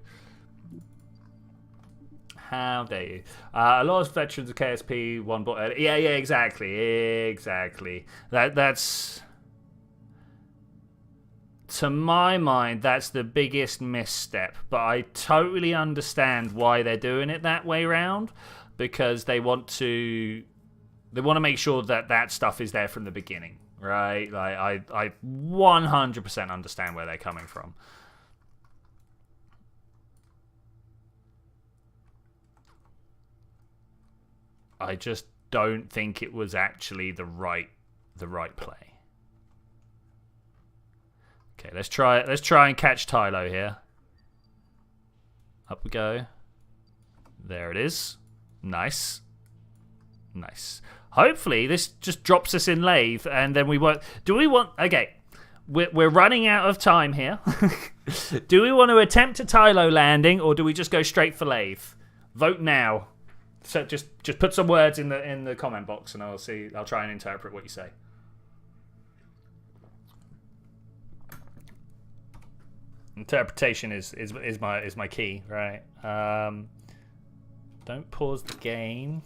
How dare you? A lot of veterans of KSP, one bot... Yeah, exactly. That's... To my mind, that's the biggest misstep. But I totally understand why they're doing it that way round. Because they want to... They want to make sure that that stuff is there from the beginning, right? Like I 100% understand where they're coming from. I just don't think it was actually the right play. Okay, let's try and catch Tylo here. Up we go. There it is. Nice. Hopefully this just drops us in lathe, and then we won't... Do we want... Okay, we're running out of time here. Do we want to attempt a Tylo landing, or do we just go straight for lathe? Vote now. So just put some words in the comment box, and I'll try and interpret what you say. Interpretation is my key, right? Don't pause the game.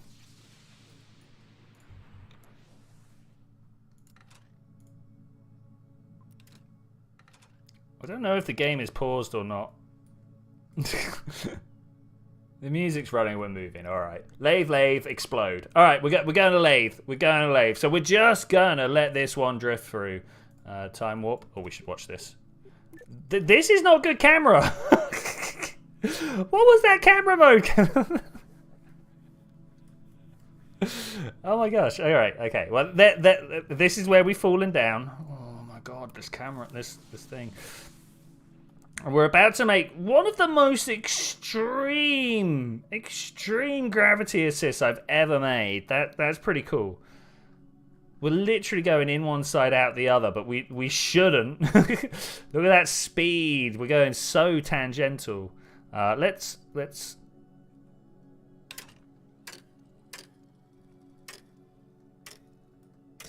I don't know if the game is paused or not. The music's running, we're moving. All right. Lathe, explode. All right, we're going to lathe. So we're just going to let this one drift through. Time warp. Oh, we should watch this. This is not good camera. What was that camera mode? Oh my gosh. All right. Okay. Well, this is where we've fallen down. Oh my god, this camera, this thing. We're about to make one of the most extreme gravity assists I've ever made. That's pretty cool. We're literally going in one side, out the other, but we shouldn't. Look at that speed. We're going so tangential. Let's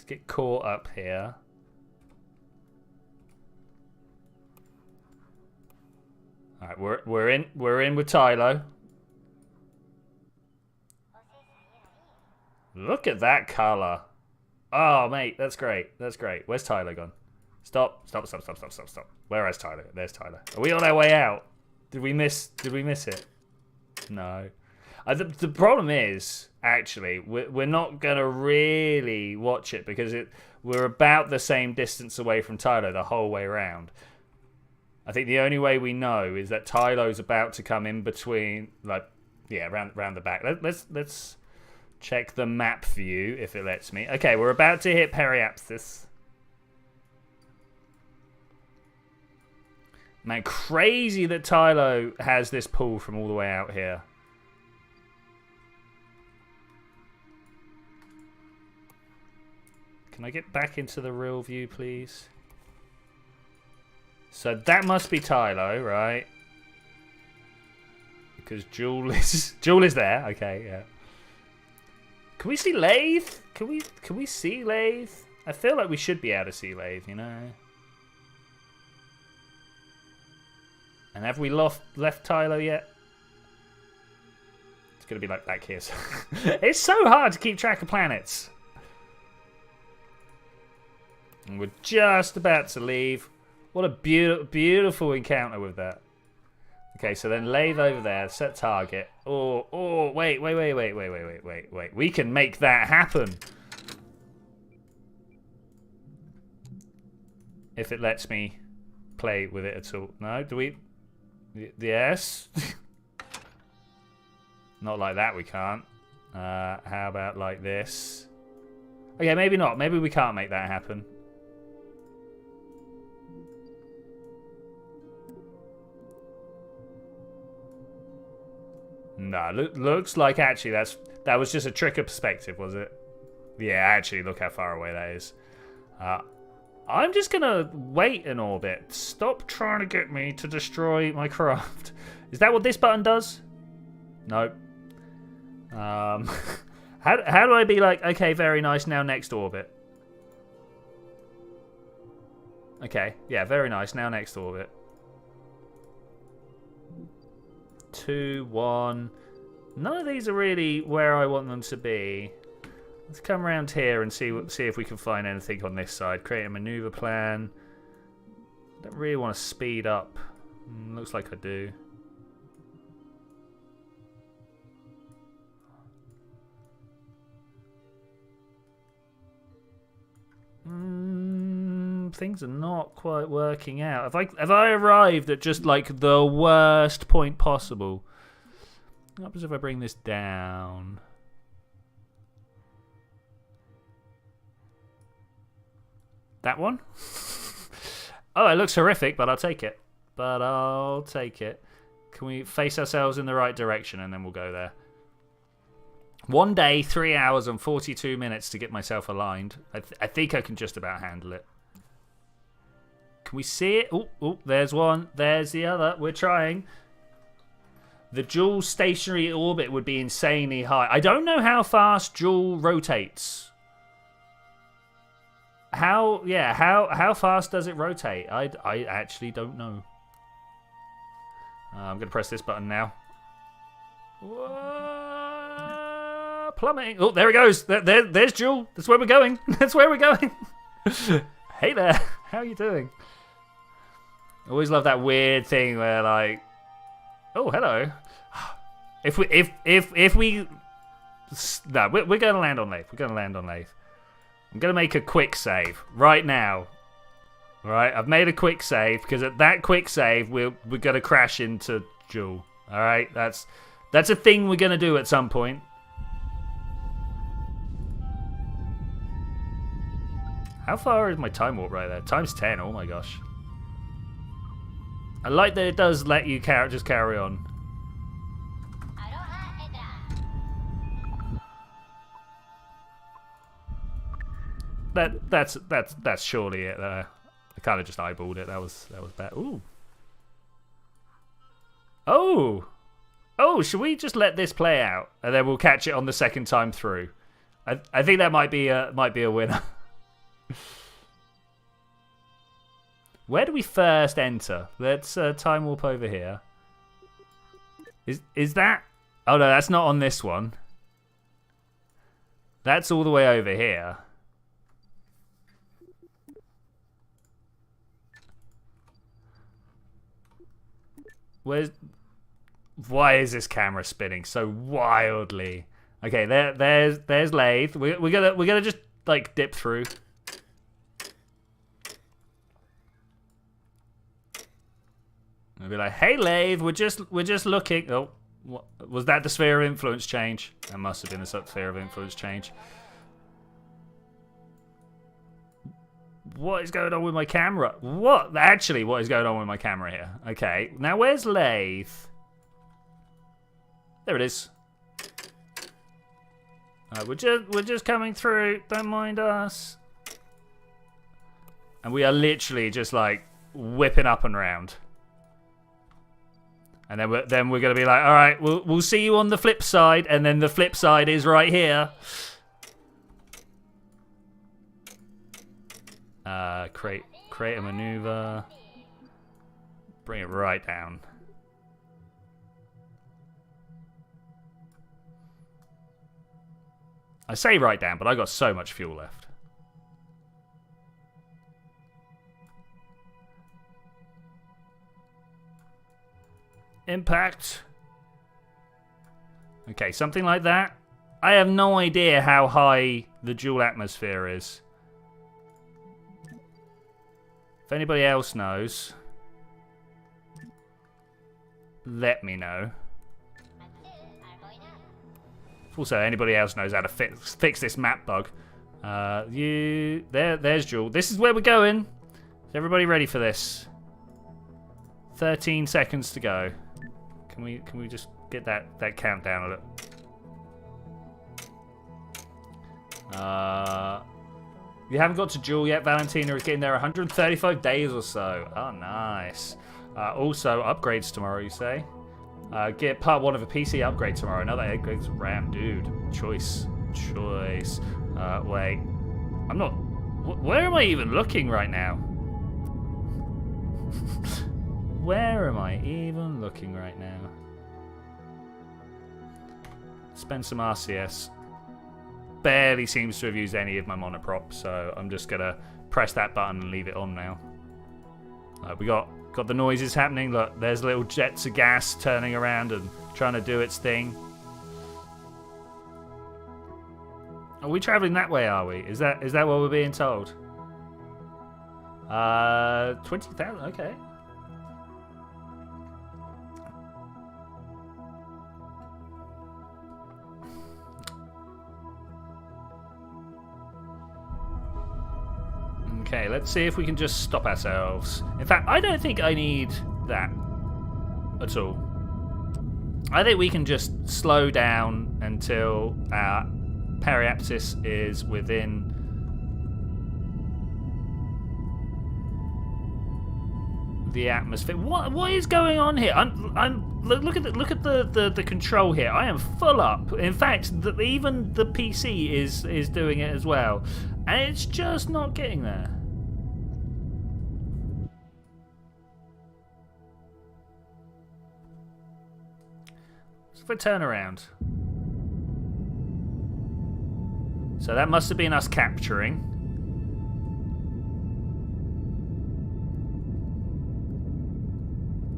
get caught up here. All right, we're in with Tylo. Look at that color. Oh, mate, that's great. Where's Tylo gone? Stop. Where is Tylo? There's Tylo. Are we on our way out? Did we miss it? No. The problem is, actually, we're not going to really watch it because we're about the same distance away from Tylo the whole way around. I think the only way we know is that Tylo's about to come in between, like, yeah, round the back. Let's check the map view if it lets me. Okay, we're about to hit periapsis. Man, crazy that Tylo has this pull from all the way out here. Can I get back into the real view, please? So that must be Tylo, right? Because Jool is there. Okay, yeah. Can we see lathe? Can we see lathe? I feel like we should be able to see lathe, you know. And have we left Tylo yet? It's gonna be like back here. It's so hard to keep track of planets. And we're just about to leave. What a beautiful encounter with that. Okay, so then lathe over there, set target. Oh, wait. We can make that happen. If it lets me play with it at all. No, do we? Yes. Not like that, we can't. How about like this? Okay, maybe not. Maybe we can't make that happen. No, looks like actually that was just a trick of perspective, was it? Yeah, actually, look how far away that is. I'm just gonna wait in orbit. Stop trying to get me to destroy my craft. Is that what this button does? No. How do I be like, okay, very nice, now next orbit? Okay, yeah, very nice, now next orbit. 2, 1. None of these are really where I want them to be. Let's come around here and see if we can find anything on this side. Create a maneuver plan. Don't really want to speed up. Looks like I do. Things are not quite working out. Have I arrived at just like the worst point possible? What happens if I bring this down? That one? Oh, it looks horrific, but I'll take it. Can we face ourselves in the right direction and then we'll go there? 1 day, 3 hours and 42 minutes to get myself aligned. I think I can just about handle it. Can we see it? Oh, there's one. There's the other. We're trying. The Jool stationary orbit would be insanely high. I don't know how fast Jool rotates. How fast does it rotate? I actually don't know. I'm going to press this button now. Whoa, plummeting. Oh, there it goes. There's Jool. That's where we're going. That's where we're going. Hey there. How are you doing? I always love that weird thing where like, oh, hello. If we no, we're going to land on Lathe. We're going to land on Lathe. I'm going to make a quick save right now. All right, I've made a quick save because at that quick save we're going to crash into Jool. All right, that's a thing we're going to do at some point. How far is my time warp right there? Times 10. Oh my gosh. I like that it does let you just carry on. That's surely it. I kind of just eyeballed it. That was bad. Ooh. Oh, should we just let this play out and then we'll catch it on the second time through? I think that might be a winner. Where do we first enter? Let's time warp over here. Is that? Oh no, that's not on this one. That's all the way over here. Why is this camera spinning so wildly? Okay, there's Lathe. We're gonna just like dip through. I'll be like, hey Lathe, we're just looking. Oh, what, was that the sphere of influence change? That must have been the sphere of influence change. What is going on with my camera? What is going on with my camera here? Okay, now where's Lathe? There it is. We're just coming through. Don't mind us. And we are literally just like whipping up and round. And then we're gonna be like, all right, we'll see you on the flip side, and then the flip side is right here. Create a maneuver. Bring it right down. I say right down, but I got so much fuel left. Impact. Okay, something like that. I have no idea how high the Jool atmosphere is. If anybody else knows, let me know. If also anybody else knows how to fix this map bug. There's Jool. This is where we're going. Is everybody ready for this? 13 seconds to go. Can we just get that countdown a little? You haven't got to Jool yet, Valentina is getting there 135 days or so. Oh, nice. Also, upgrades tomorrow, you say? Get part 1 of a PC upgrade tomorrow. Another 8 gigs of RAM, dude. Choice. Wait. I'm not... Where am I even looking right now? Where am I even looking right now? Spend some RCS. Barely seems to have used any of my monoprop, so I'm just gonna press that button and leave it on now. We got the noises happening. Look, there's little jets of gas turning around and trying to do its thing. Are we traveling that way, are we? Is that what we're being told? 20,000, okay. Okay, let's see if we can just stop ourselves. In fact, I don't think I need that at all. I think we can just slow down until our periapsis is within the atmosphere. What is going on here? Look at the control here. I am full up. In fact, even the PC is doing it as well, and it's just not getting there. So if I turn around, so that must have been us capturing.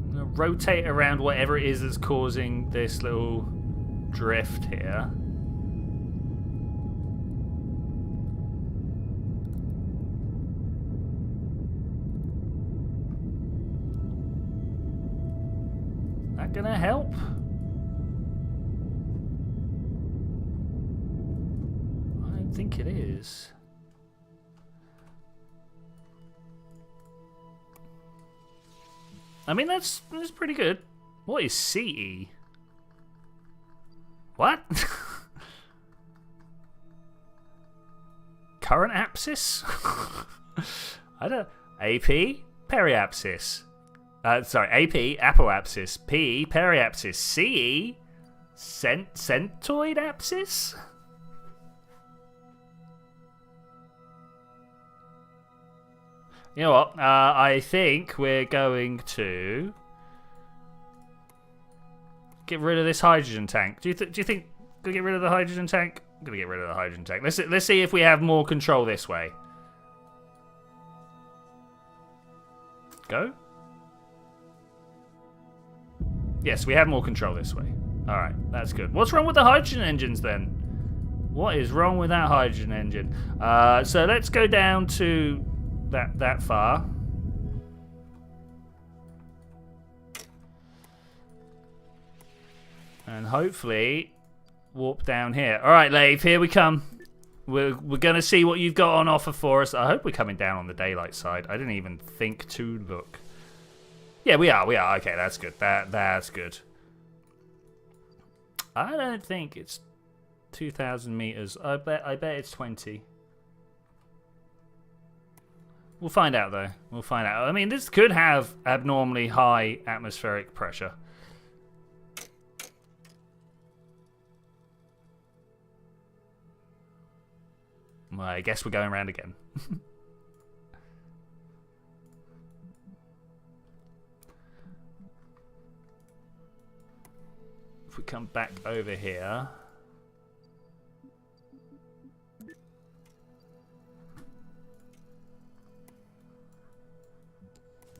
I'm gonna rotate around whatever it is that's causing this little drift here. That gonna help? I think it is. I mean, that's pretty good. What is CE? What? Current apsis? I don't. AP periapsis. Sorry, AP apoapsis. PE periapsis. CE centoid apsis. You know what? I think we're going to get rid of this hydrogen tank. Do you think we'll get rid of the hydrogen tank? I'm gonna get rid of the hydrogen tank. Let's see if we have more control this way. Go. Yes, we have more control this way. All right, that's good. What's wrong with the hydrogen engines then? What is wrong with that hydrogen engine? So let's go down to that far. And hopefully warp down here. All right, Lave, here we come. We're going to see what you've got on offer for us. I hope we're coming down on the daylight side. I didn't even think to look. Yeah, we are. Okay, that's good. That's good. I don't think it's 2,000 meters. I bet it's 20. We'll find out, though. We'll find out. I mean, this could have abnormally high atmospheric pressure. Well, I guess we're going around again. If we come back over here...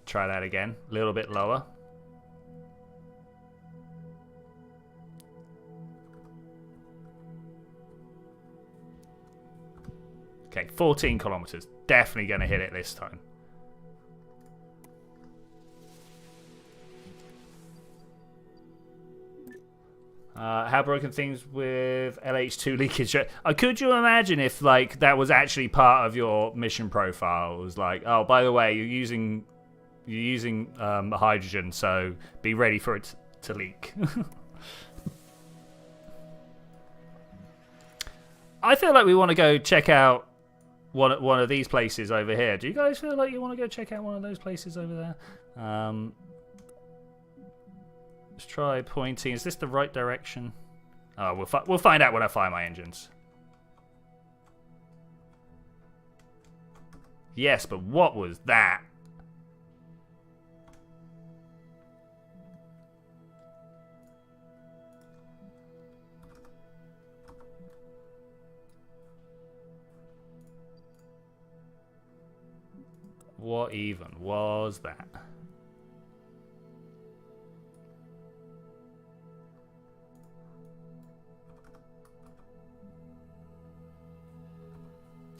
Try that again. A little bit lower. Okay, 14 kilometers. Definitely going to hit it this time. How broken things with LH2 leakage? Could you imagine if like that was actually part of your mission profile? It was like, oh, by the way, you're using hydrogen, so be ready for it to leak. I feel like we want to go check out one of these places over here. Do you guys feel like you want to go check out one of those places over there? Let's try pointing. Is this the right direction? Oh, we'll find out when I fire my engines. Yes, but what was that? What even was that?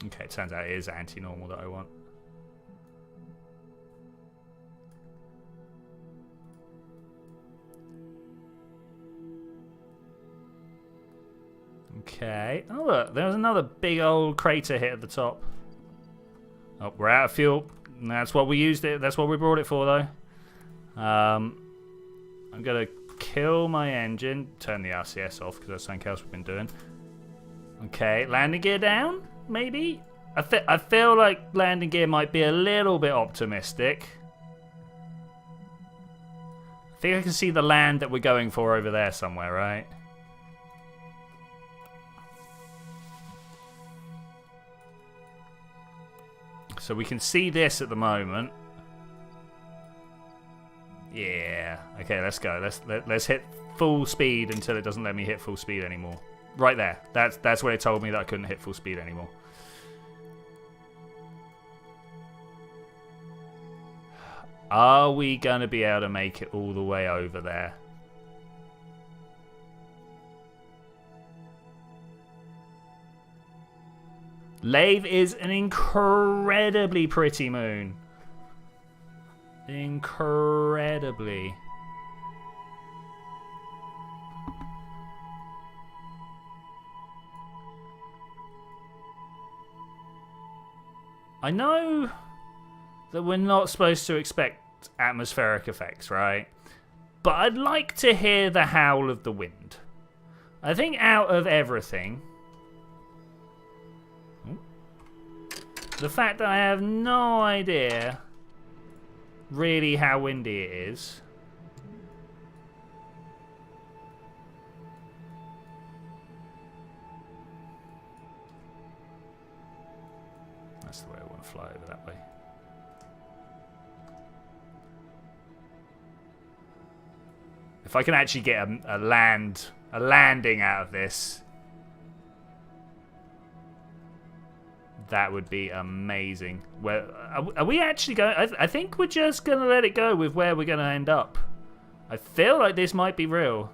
Okay, it turns out it is anti-normal that I want. Okay. Oh look, there's another big old crater hit at the top. Oh, we're out of fuel. That's what we used it. That's what we brought it for, though. I'm gonna kill my engine. Turn the RCS off because that's something else we've been doing. Okay, landing gear down. Maybe. I feel like landing gear might be a little bit optimistic. I think I can see the land that we're going for over there somewhere, right? So we can see this at the moment. Yeah. Okay, let's go. Let's hit full speed until it doesn't let me hit full speed anymore. Right there. That's when it told me that I couldn't hit full speed anymore. Are we gonna be able to make it all the way over there? Lave is an incredibly pretty moon. Incredibly. I know that we're not supposed to expect atmospheric effects, right? But I'd like to hear the howl of the wind. I think out of everything, the fact that I have no idea really how windy it is. That's the way I want to fly over that way. If I can actually get a landing out of this, that would be amazing. Where are we actually going? I think we're just going to let it go with where we're going to end up. I feel like this might be real.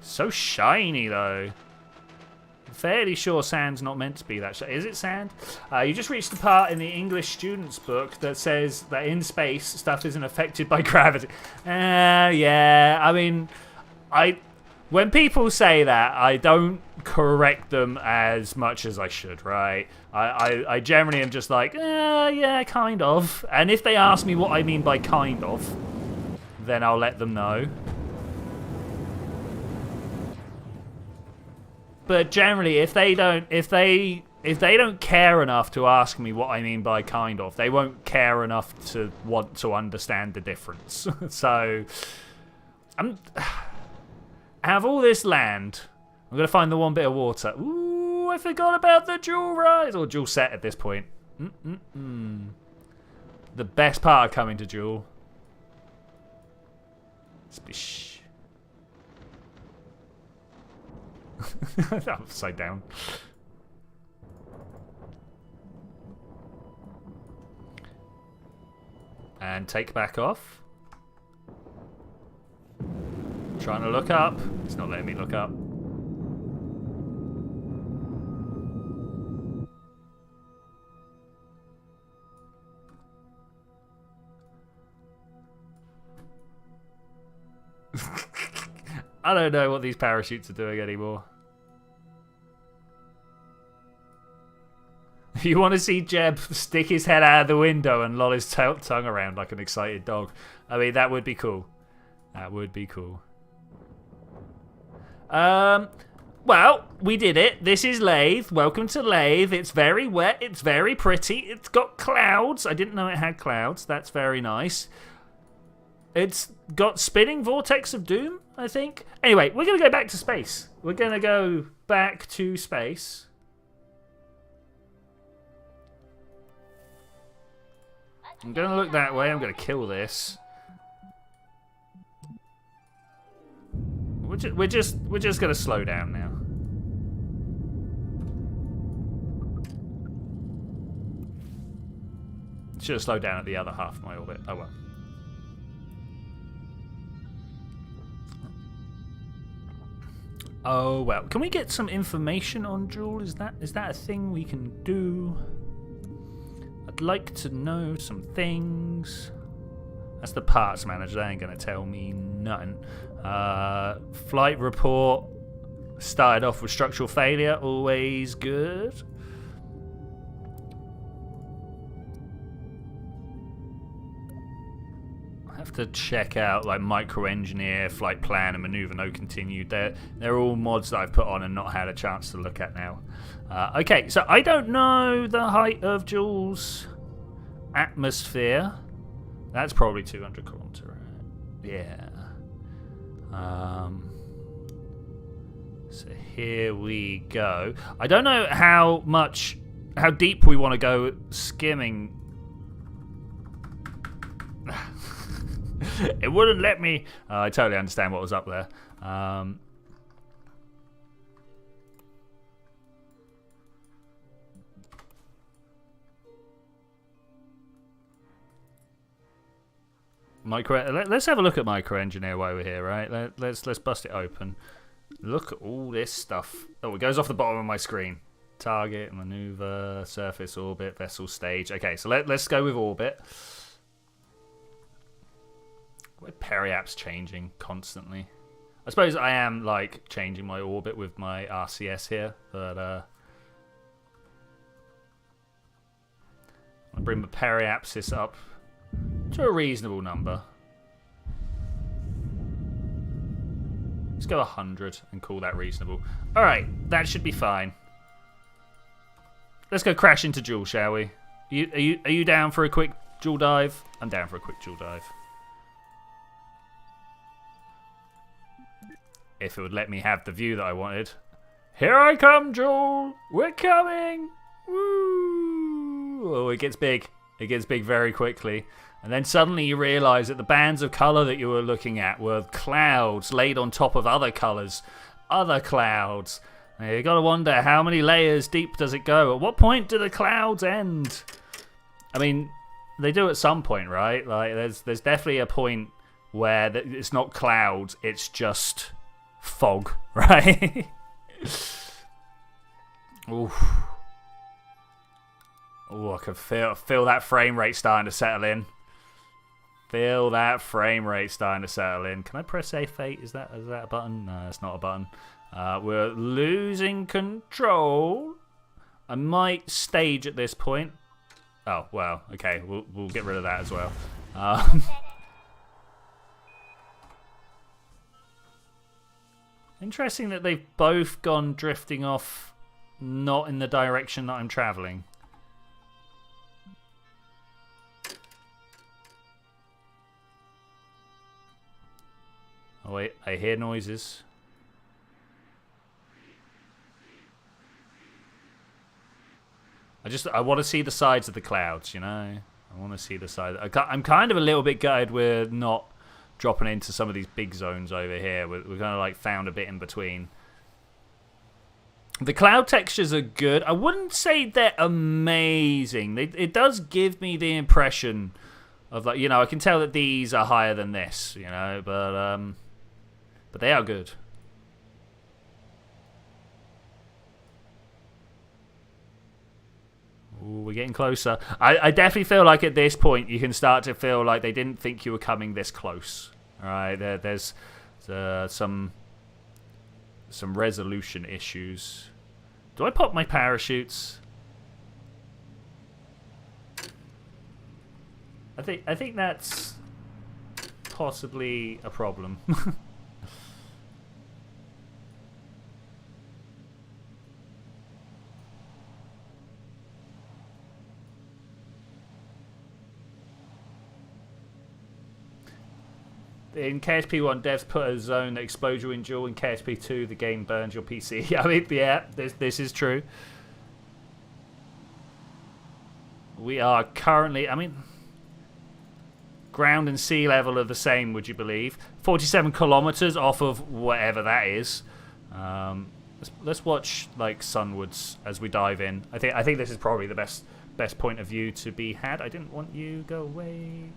So shiny, though. I'm fairly sure sand's not meant to be that shiny. Is it sand? You just reached the part in the English student's book that says that in space, stuff isn't affected by gravity. Yeah, I mean, when people say that, I don't correct them as much as I should, right? I generally am just like, yeah, kind of. And if they ask me what I mean by kind of, then I'll let them know. But generally, if they don't care enough to ask me what I mean by kind of, they won't care enough to want to understand the difference. So, out of all this land, I'm gonna find the one bit of water. Ooh, I forgot about the Jool rise or Jool set at this point. The best part of coming to Jool. Splish. Upside down. And take back off. Trying to look up. It's not letting me look up. I don't know what these parachutes are doing anymore. You want to see Jeb stick his head out of the window and loll his tongue around like an excited dog. I mean, that would be cool. That would be cool. Well, we did it. This is Lathe. Welcome to Lathe. It's very wet. It's very pretty. It's got clouds. I didn't know it had clouds. That's very nice. It's got spinning vortex of doom, I think. Anyway, we're going to go back to space. We're going to go back to space. I'm going to look that way. I'm going to kill this. We're just going to slow down now. Should have slowed down at the other half of my orbit. Oh well. Oh well. Can we get some information on Jool? Is that a thing we can do? I'd like to know some things. That's the parts manager. They ain't gonna tell me nothing. Flight report started off with structural failure. Always good. Have to check out like micro engineer, flight plan, and maneuver no continued. They're all mods that I've put on and not had a chance to look at now. Okay, so I don't know the height of Jool's atmosphere. That's probably 200 kilometers. Yeah. So here we go. I don't know how deep we want to go skimming. It wouldn't let me. I totally understand what was up there. Let's have a look at micro engineer while we're here, right? Let's bust it open. Look at all this stuff. Oh, it goes off the bottom of my screen. Target, maneuver, surface, orbit, vessel stage. Okay, so let's go with orbit. My periap's changing constantly. I suppose I am like changing my orbit with my RCS here, but I'll bring the periapsis up to a reasonable number. Let's go 100 and call that reasonable. All right, that should be fine. Let's go crash into Jool, shall we? Are you down for a quick Jool dive? I'm down for a quick Jool dive. If it would let me have the view that I wanted. Here I come, Jool! We're coming! Woo! Oh, it gets big. It gets big very quickly. And then suddenly you realise that the bands of colour that you were looking at were clouds laid on top of other colours. Other clouds. And you got to wonder, how many layers deep does it go? At what point do the clouds end? I mean, they do at some point, right? Like, there's definitely a point where it's not clouds, it's just fog, right? Oof. Oh, I can feel that frame rate starting to settle in. Feel that frame rate starting to settle in. Can I press F8? Is that a button? No, that's not a button. We're losing control. I might stage at this point. Oh, well, okay. We'll get rid of that as well. Interesting that they've both gone drifting off, not in the direction that I'm traveling. Oh wait, I hear noises. I want to see the sides of the clouds, you know? I want to see the side. I'm kind of a little bit gutted we're not dropping into some of these big zones over here. We're kind of like found a bit in between. The cloud textures are good. I wouldn't say they're amazing. It does give me the impression of, like, you know, I can tell that these are higher than this, you know, but they are good. Ooh, we're getting closer. I definitely feel like at this point you can start to feel like they didn't think you were coming this close. All right, there's some resolution issues. Do I pop my parachutes? I think that's possibly a problem. In KSP 1, devs put a zone that explodes you in Jool. In KSP 2, the game burns your PC. I mean, yeah, this is true. We are currently, I mean, ground and sea level are the same, would you believe? 47 kilometers off of whatever that is. Let's watch like sunwards as we dive in. I think this is probably the best point of view to be had. I didn't want you go away.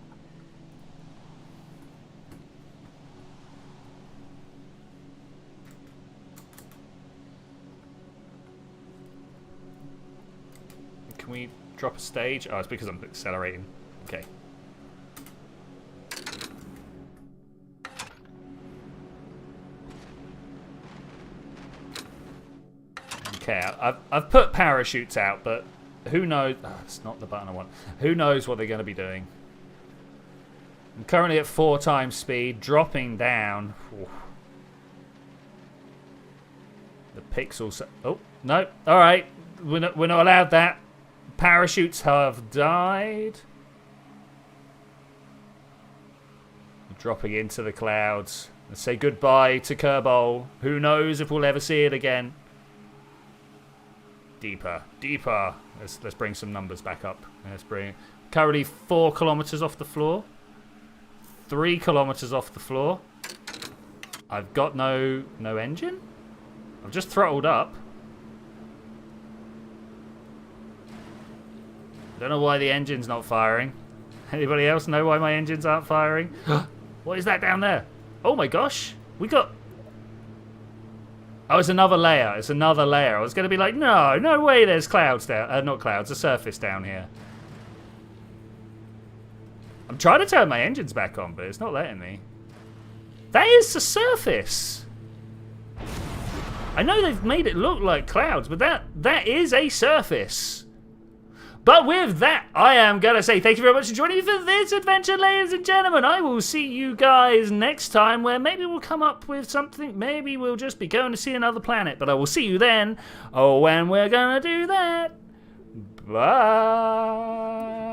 Can we drop a stage? Oh, it's because I'm accelerating. Okay. Okay, I've put parachutes out, but who knows? Oh, it's not the button I want. Who knows what they're going to be doing? I'm currently at 4 times speed, dropping down. Oof. The pixels. Oh no! All right, we're not allowed that. Parachutes have died. Dropping into the clouds. Let's say goodbye to Kerbal. Who knows if we'll ever see it again. Deeper, deeper. Let's bring some numbers back up. Let's bring currently 4 kilometers off the floor. 3 kilometers off the floor. I've got no engine. I've just throttled up. Don't know why the engine's not firing. Anybody else know why my engines aren't firing? What is that down there? Oh my gosh. We got... Oh, it's another layer. It's another layer. I was going to be like, no way there's clouds down. Not clouds, a surface down here. I'm trying to turn my engines back on, but it's not letting me. That is the surface. I know they've made it look like clouds, but that is a surface. But with that, I am going to say thank you very much for joining me for this adventure, ladies and gentlemen. I will see you guys next time, where maybe we'll come up with something. Maybe we'll just be going to see another planet. But I will see you then. Oh, when we're going to do that. Bye.